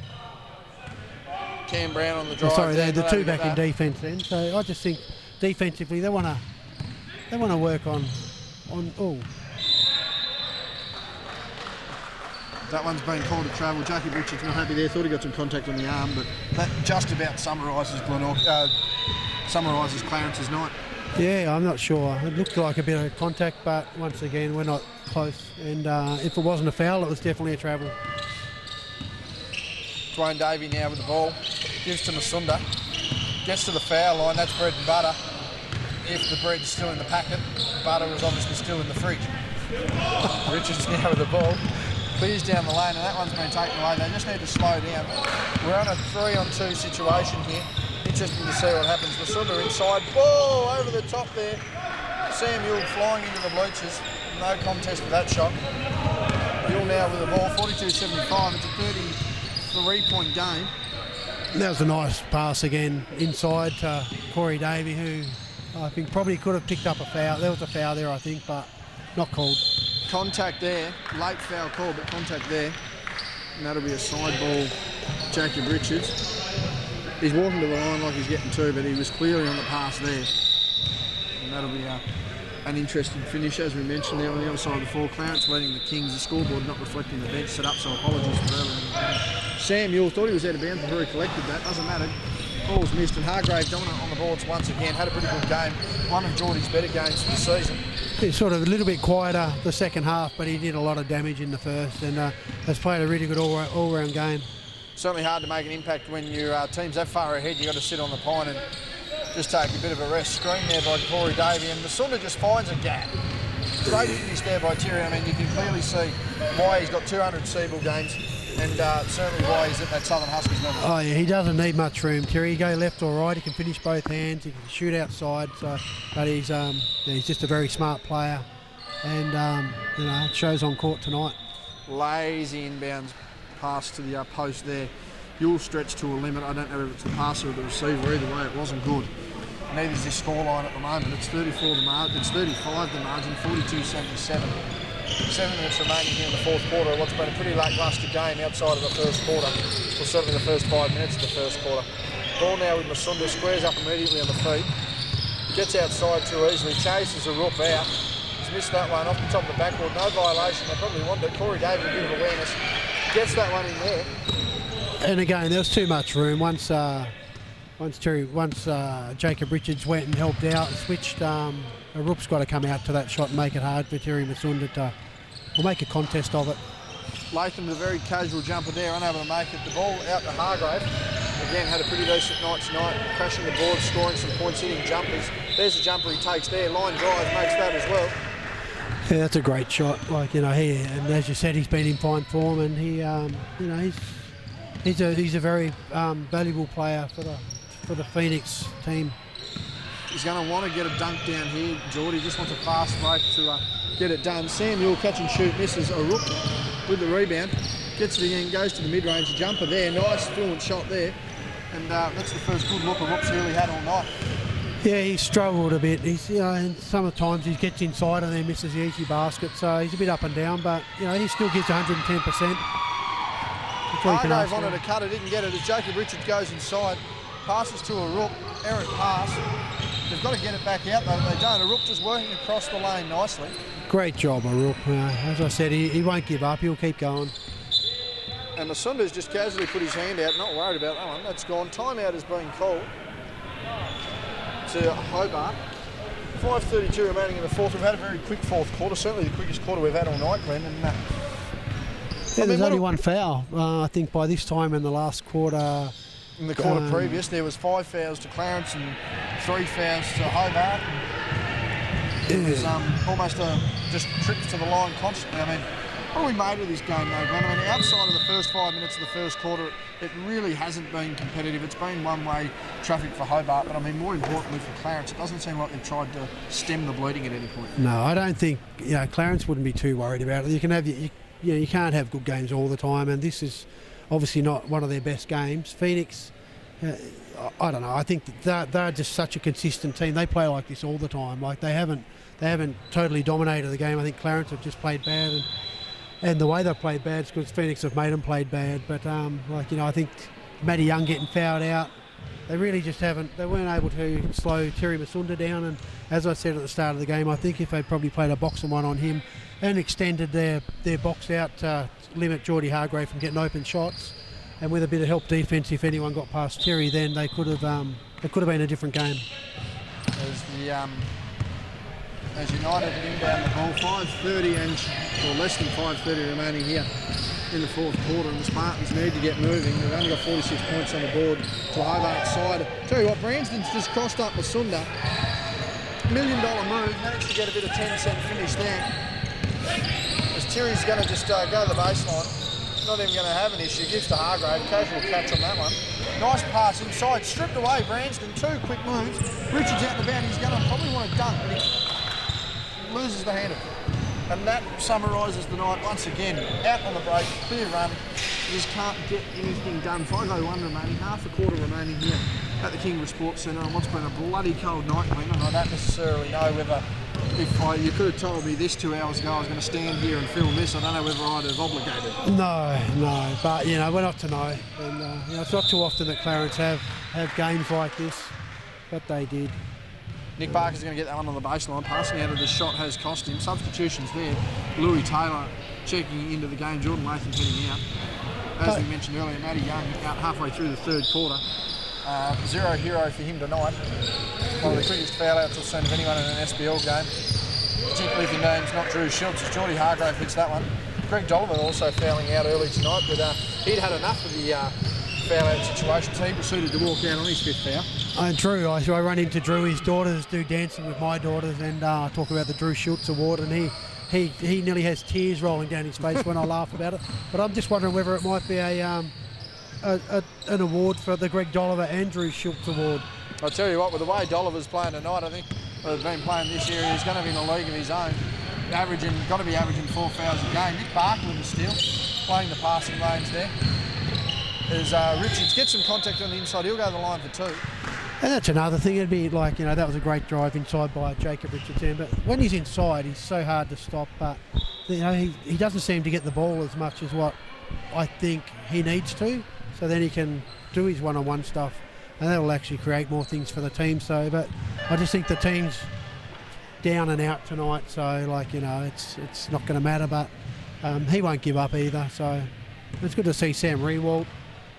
Cam Brown on the drive. Sorry, the two back in defence then. So I just think defensively they want to work on. That one's been called a travel. Jacob Richards not happy there. Thought he got some contact on the arm, but that just about summarises Clarence's night. Yeah, I'm not sure. It looked like a bit of contact, but once again, we're not close. And if it wasn't a foul, it was definitely a travel. Dwayne Davey now with the ball. Gives to Masunda. Gets to the foul line. That's bread and butter. If the bread's still in the packet, butter is obviously still in the fridge. Richards now with the ball. Clears down the lane, and that one's been taken away. They just need to slow down. We're on a 3-on-2 situation here. Interesting to see what happens. Masunda inside. Ball over the top there. Sam Yule flying into the bleachers. No contest with that shot. Yule now with the ball. 42-75. It's a 33-point game. That was a nice pass again inside to Corey Davey, who I think probably could have picked up a foul. There was a foul there, I think, but not called. Contact there, late foul call, but contact there. And that'll be a side ball, Jacob Richards. He's walking to the line like he's getting two, but he was clearly on the pass there. And that'll be an interesting finish, as we mentioned there on the other side of the floor. Clarence leading the Kings, the scoreboard not reflecting the bench set up, so apologies for earlier in the game. Sam Yule thought he was out of bounds before he collected that, doesn't matter. Ball's missed, and Hargrave dominant on the boards once again. Had a pretty good game, one of Geordie's better games for the season. He's sort of a little bit quieter the second half, but he did a lot of damage in the first, and has played a really good all-round game. Certainly hard to make an impact when your team's that far ahead. You've got to sit on the pine and just take a bit of a rest. Screen there by Corey Davey, and Masunda just finds a gap. Great finish there by Thierry. I mean, you can clearly see why he's got 200 Seabull games, and certainly why he's at that Southern Huskies level. Oh yeah, he doesn't need much room, Thierry. He go left or right, he can finish both hands, he can shoot outside. So, but he's just a very smart player, and it shows on court tonight. Lazy inbounds pass to the post there. You'll stretch to a limit. I don't know if it's the passer or the receiver. Either way, it wasn't good. Neither is this scoreline at the moment. It's 35 the margin, 42-77. 7 minutes remaining here in the fourth quarter of what's been a pretty lacklustre game outside of the first quarter. Well, certainly the first 5 minutes of the first quarter. Ball now with Masunda, squares up immediately on the feet. Gets outside too easily, chases a rook out. He's missed that one off the top of the backboard. No violation, they probably wanted it. Corey David, a bit of awareness. Gets that one in there. And again, there was too much room. Once Jacob Richards went and helped out and switched, Rook's got to come out to that shot and make it hard for Terry Masunda to make a contest of it. Latham's a very casual jumper there, unable to make it. The ball out to Hargrave. Again, had a pretty decent night tonight, crashing the board, scoring some points, hitting jumpers. There's a jumper he takes there. Line drive, makes that as well. Yeah, that's a great shot. And as you said, he's been in fine form, and he's a very valuable player for the Phoenix team. He's going to want to get a dunk down here. Geordie just wants a fast break to get it done. Samuel catch and shoot, misses a rook with the rebound. Gets to the end, goes to the mid-range jumper there. Nice fluent shot there. And that's the first good look of Rook's really had all night. Yeah, he struggled a bit. He's, and sometimes he gets inside and then misses the easy basket. So he's a bit up and down, but he still gives 110%. Hargrave wanted to cut it, didn't get it. As Jacob Richards goes inside, passes to a rook, errant pass. They've got to get it back out though, they don't. A rook just working across the lane nicely. Great job, a rook. As I said, he won't give up, he'll keep going. And Masunda's just casually put his hand out, not worried about that one. That's gone. Timeout is being called to Hobart. 5:32 remaining in the fourth. We've had a very quick fourth quarter, certainly the quickest quarter we've had all night, Glenn. And, there's only one foul, I think, by this time in the last quarter. In the quarter previous, there was 5 fouls to Clarence and 3 fouls to Hobart. It was almost just trips to the line constantly. I mean, What are we made of this game though, Glenn? I mean, outside of the first 5 minutes of the first quarter, it really hasn't been competitive. It's been one-way traffic for Hobart, but I mean, more importantly for Clarence, it doesn't seem like they've tried to stem the bleeding at any point. No, I don't think, Clarence wouldn't be too worried about it. You can have, you can't have good games all the time, and this is obviously not one of their best games. Phoenix, I don't know. I think that they're just such a consistent team. They play like this all the time. Like they haven't totally dominated the game. I think Clarence have just played bad, and the way they've played bad is because Phoenix have made them play bad. But I think Matty Young getting fouled out. They really just haven't. They weren't able to slow Terry Masunda down. And as I said at the start of the game, I think if they probably played a boxing one on him and extended their box out to limit Geordie Hargrave from getting open shots, and with a bit of help defence, if anyone got past Terry, then they could have been a different game. As United inbound the ball, 5:30 or less than 5:30 remaining here in the fourth quarter, and the Spartans need to get moving. They've only got 46 points on the board to Hobart's side. Tell you what, Branston's just crossed up Masunda. $1 million move, managed to get a bit of 10-cent finish there. As Terry's going to just go to the baseline, not even going to have an issue. Gives to Hargrave, casual catch on that one. Nice pass inside, stripped away Branston, 2 quick moves. Richards out the bound, he's going to probably want to dunk, but he loses the handle. And that summarises the night once again. Out on the break, clear run. You just can't get anything done. 5:01 remaining, half a quarter remaining here at the Kingborough Sports Centre on what's been a bloody cold night, Glenn. And I don't necessarily know whether, you could have told me this 2 hours ago I was going to stand here and film this, I don't know whether I'd have obligated. No, but we're not to know. And it's not too often that Clarence have games like this, but they did. Nick Barker's going to get that one on the baseline. Passing out of the shot has cost him. Substitutions there. Louis Taylor checking into the game. Jordan Latham heading out. As we mentioned earlier, Matty Young out halfway through the third quarter. Zero hero for him tonight. One of the quickest foul outs I've seen of anyone in an SBL game. Particularly if your name's not Drew Schultz. As Geordie Hargrave hits that one. Greg Dolliver also fouling out early tonight, but he'd had enough of the foul-out situations. He proceeded to walk out on his 5th foul. Drew, I run into Drew. His daughters do dancing with my daughters, and I talk about the Drew Schultz Award, and he nearly has tears rolling down his face when I laugh about it. But I'm just wondering whether it might be an award for the Greg Dolliver and Drew Schultz Award. I'll tell you what, with the way Dolliver's playing tonight, I think he's been playing this year, he's going to be in a league of his own. Got to be averaging 4 fouls a game. Nick Barker with the steal, playing the passing lanes there. As Richards gets some contact on the inside, he'll go to the line for 2. And that's another thing. It'd be like, that was a great drive inside by Jacob Richardson. But when he's inside, he's so hard to stop. But, he doesn't seem to get the ball as much as what I think he needs to. So then he can do his one-on-one stuff. And that will actually create more things for the team. So, but I just think the team's down and out tonight. So, it's not going to matter. But he won't give up either. So it's good to see Sam Rewalt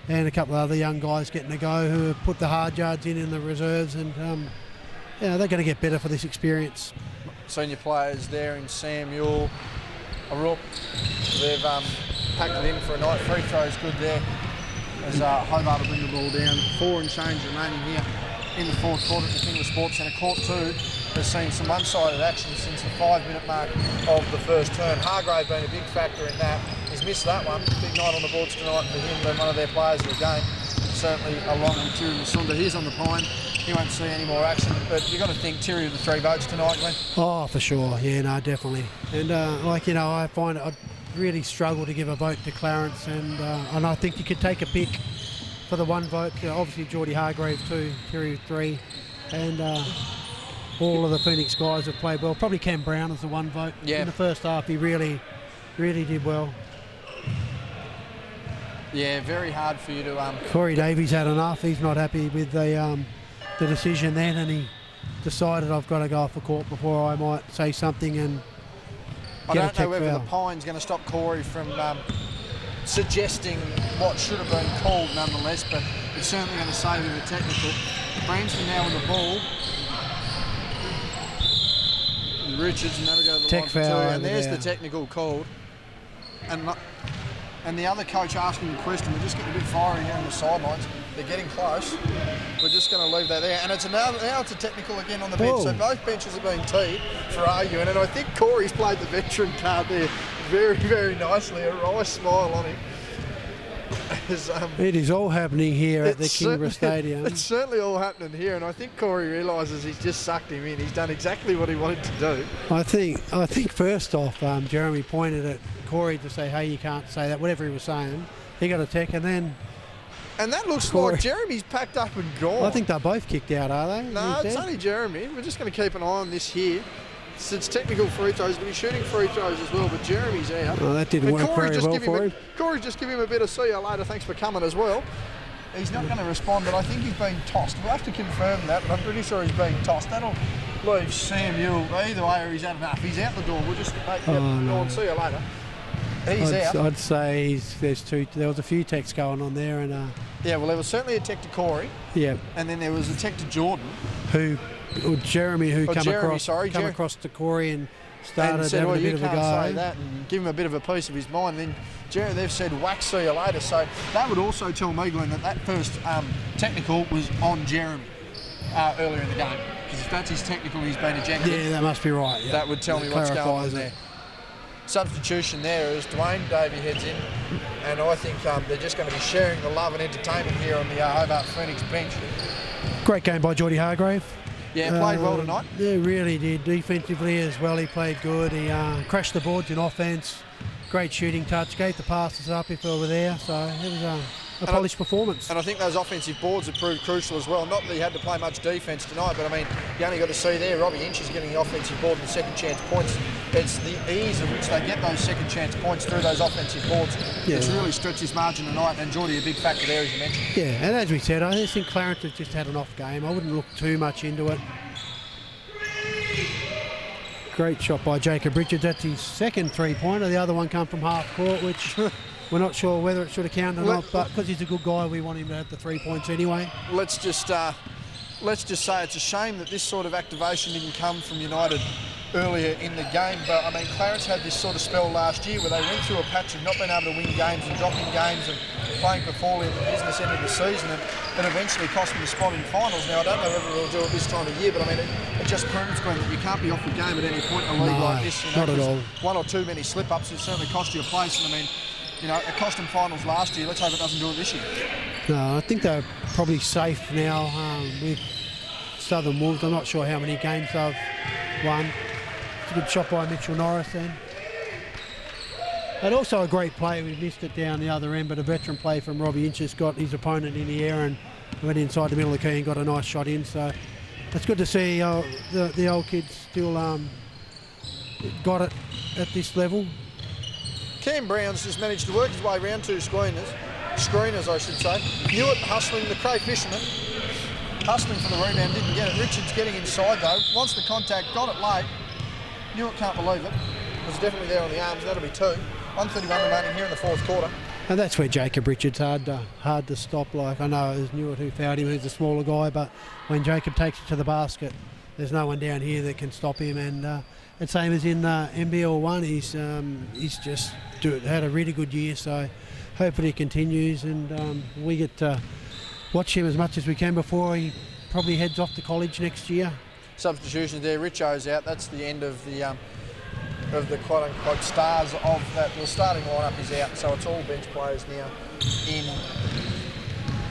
and a couple of other young guys getting a go who have put the hard yards in the reserves, and they're going to get better for this experience. Senior players there in Samuel, Arup, they've packed it in for a night. Free throws good there as Hobart will bring the ball down. 4 and change remaining here in the fourth quarter at the Kingborough Sports Centre. Court 2 has seen some one-sided action since the 5-minute mark of the first turn. Hargrave being a big factor in that. He's missed that one. Big night on the boards tonight for him, being one of their players of the game. Certainly along with Terry Masunda. He's on the pine. He won't see any more action, but you've got to think Terry with the 3 votes tonight, Glenn. Oh, for sure. Yeah, no, definitely. And, I find I really struggle to give a vote to Clarence, and I think you could take a pick for the 1 vote. Obviously, Geordie Hargrave 2, Terry 3, and all of the Phoenix guys have played well. Probably Cam Brown is the 1 vote. Yeah. In the first half, he really did well. Yeah, very hard for you to... Corey Davies had enough. He's not happy with the decision then, and he decided I've got to go off the court before I might say something and I get don't a tech know whether foul. the pine's going to stop Corey from suggesting what should have been called nonetheless, but it's certainly going to save him a technical. Branston now with the ball. And Richards never go to the Tech line for 2, foul and there's there. the technical called. And the other coach asking the question, we're just getting a bit fiery here on the sidelines. They're getting close. We're just going to leave that there. And it's now it's a technical again on the bench. Whoa. So both benches are being teed for arguing. And I think Corey's played the veteran card there very, very nicely, a wry smile on him. It is all happening here at the Kingborough Stadium. It's certainly all happening here, and I think Corey realises he's just sucked him in. He's done exactly what he wanted to do. I think first off, Jeremy pointed at Corey to say, hey, you can't say that, whatever he was saying. He got a tech, and then... And that looks Corey, like Jeremy's packed up and gone. I think they're both kicked out, are they? No, it's only Jeremy. We're just going to keep an eye on this here. It's technical free throws. He'll be shooting free throws as well, but Jeremy's out. Oh, that didn't work very well for him. Corey just give him a bit of see you later, thanks for coming as well. He's not going to respond, but I think he's been tossed. We'll have to confirm that, but I'm pretty sure he's being tossed. That'll leave Sam Ewell either way, or he's had enough. He's out the door. We'll just go and see you later. He's out. I'd say there was a few texts going on there, and yeah, well, there was certainly a tech to Corey. Yeah. And then there was a tech to Jordan. Jeremy across to Corey and started said, having a bit of a go. Say that, and give him a bit of a piece of his mind. And then they've said, whack, see you later. So that would also tell me, Glenn, that first technical was on Jeremy earlier in the game. Because if that's his technical, he's been ejected. Yeah, that must be right. Yeah. That would tell me what's going on there. Substitution there as Dwayne Davey heads in, and I think they're just going to be sharing the love and entertainment here on the Hobart Phoenix bench. Great game by Geordie Hargrave. Yeah, played well tonight. Yeah, really did. Defensively as well, he played good. He crashed the boards in offence. Great shooting touch. Gave the passes up if they were there. So it was a polished performance. And I think those offensive boards have proved crucial as well. Not that he had to play much defence tonight, but I mean, you only got to see there, Robbie Inch is getting the offensive board and second chance points. It's the ease of which they get those second chance points through those offensive boards. Yeah. It's really stretched his margin tonight, and Geordie a big factor there, as you mentioned. Yeah, and as we said, I just think Clarence has just had an off game. I wouldn't look too much into it. Great shot by Jacob Richards. That's his second three-pointer. The other one come from half court, which we're not sure whether it should have counted or not, but because he's a good guy, we want him to have the 3 points anyway. Let's just say it's a shame that this sort of activation didn't come from United earlier in the game, but I mean, Clarence had this sort of spell last year where they went through a patch of not being able to win games and dropping games and playing for poorly at the business end of the season, and it eventually cost them the spot in finals. Now, I don't know whether they'll do it this time of year, but I mean, it just proves, Glenn, that you can't be off the game at any point in a league like this. You know, not at all. One or too many slip-ups will certainly cost you a place, and I mean, you know, it cost them finals last year. Let's hope it doesn't do it this year. No, I think they're probably safe now with Southern Wolves. I'm not sure how many games they've won. It's a good shot by Mitchell Norris then. And also a great play. We missed it down the other end, but a veteran play from Robbie Inches got his opponent in the air and went inside the middle of the key and got a nice shot in. So it's good to see the old kids still got it at this level. Cam Brown's just managed to work his way around two screeners I should say. Hewitt hustling, the Cray Fisherman. Hustling for the rebound, didn't get it. Richards getting inside though, wants the contact, got it late. Hewitt can't believe it. It was definitely there on the arms, that'll be 2. 1:31 remaining here in the fourth quarter. And that's where Jacob Richards hard to stop. Like, I know it was Hewitt who fouled him, who's a smaller guy, but when Jacob takes it to the basket, there's no one down here that can stop him. And it's same as in NBL 1, he's just had a really good year, so hopefully he continues and we get to watch him as much as we can before he probably heads off to college next year. Substitutions there, Richo's out. That's the end of the quote-unquote stars of that. The starting lineup is out, so it's all bench players now in,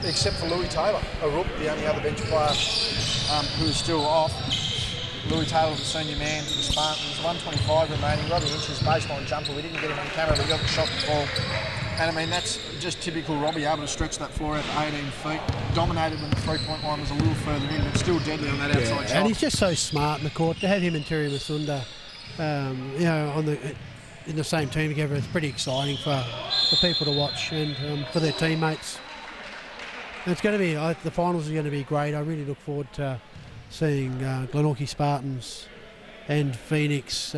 except for Louis Taylor, the only other bench player who is still off. Louis Taylor, the senior man for the Spartans. 1:25 remaining. Robbie Inch's baseline jumper. We didn't get him on camera, but he got the shot before. And I mean, that's just typical Robbie, able to stretch that floor out to 18 feet. Dominated when the three-point line was a little further in, but still deadly on that outside shot. And he's just so smart in the court. To have him and Terry Masunda, in the same team together, it's pretty exciting for people to watch and for their teammates. And it's going to be, the finals are going to be great. I really look forward to seeing Glenorchy Spartans and Phoenix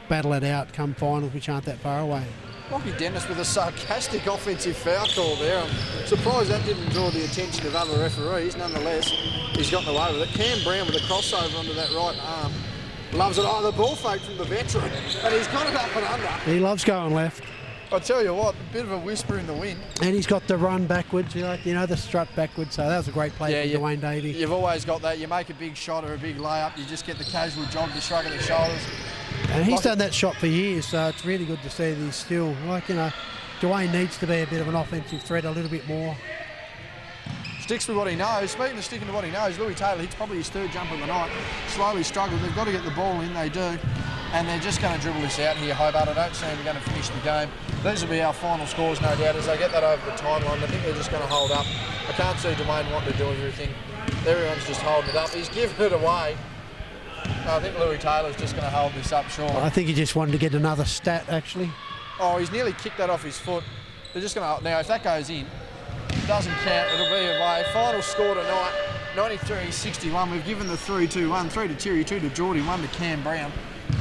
battle it out come finals, which aren't that far away. Lockie Dennis with a sarcastic offensive foul call there. I'm surprised that didn't draw the attention of other referees. Nonetheless, he's gotten away with it. Cam Brown with a crossover onto that right arm. Loves it. Oh, the ball fake from the veteran. And he's got it up and under. He loves going left. I tell you what, a bit of a whisper in the wind. And he's got the run backwards, the strut backwards. So that was a great play from Dwayne Davey. You've always got that. You make a big shot or a big layup, you just get the casual jog, the shrug of the shoulders. And he's done that shot for years, so it's really good to see that he's still, Dwayne needs to be a bit of an offensive threat a little bit more. Sticks with what he knows. Speaking of sticking to what he knows, Louis Taylor hits probably his third jump of the night. Slowly struggled. They've got to get the ball in, they do. And they're just going to dribble this out here, Hobart. I don't see them going to finish the game. These will be our final scores, no doubt, as they get that over the timeline. I think they're just going to hold up. I can't see Dwayne wanting to do everything. Everyone's just holding it up. He's given it away. I think Louis Taylor's just going to hold this up, sure. I think he just wanted to get another stat, actually. Oh, he's nearly kicked that off his foot. They're just going to... Now, if that goes in, doesn't count, it'll be away. Final score tonight, 93-61. We've given the 3-2-1. 3 to Terry, 2 to Geordie, 1 to Cam Brown.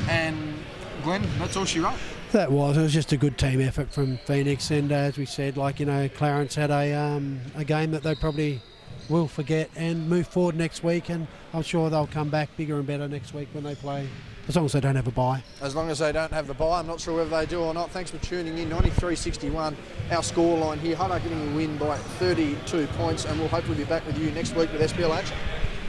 And Glenn, that's all she wrote. It was just a good team effort from Phoenix. And as we said, Clarence had a game that they probably will forget and move forward next week. And I'm sure they'll come back bigger and better next week when they play. As long as they don't have a bye. As long as they don't have the bye. I'm not sure whether they do or not. Thanks for tuning in. 93-61, our scoreline here. Hobart getting a win by 32 points, and we'll hopefully be back with you next week with SPL action.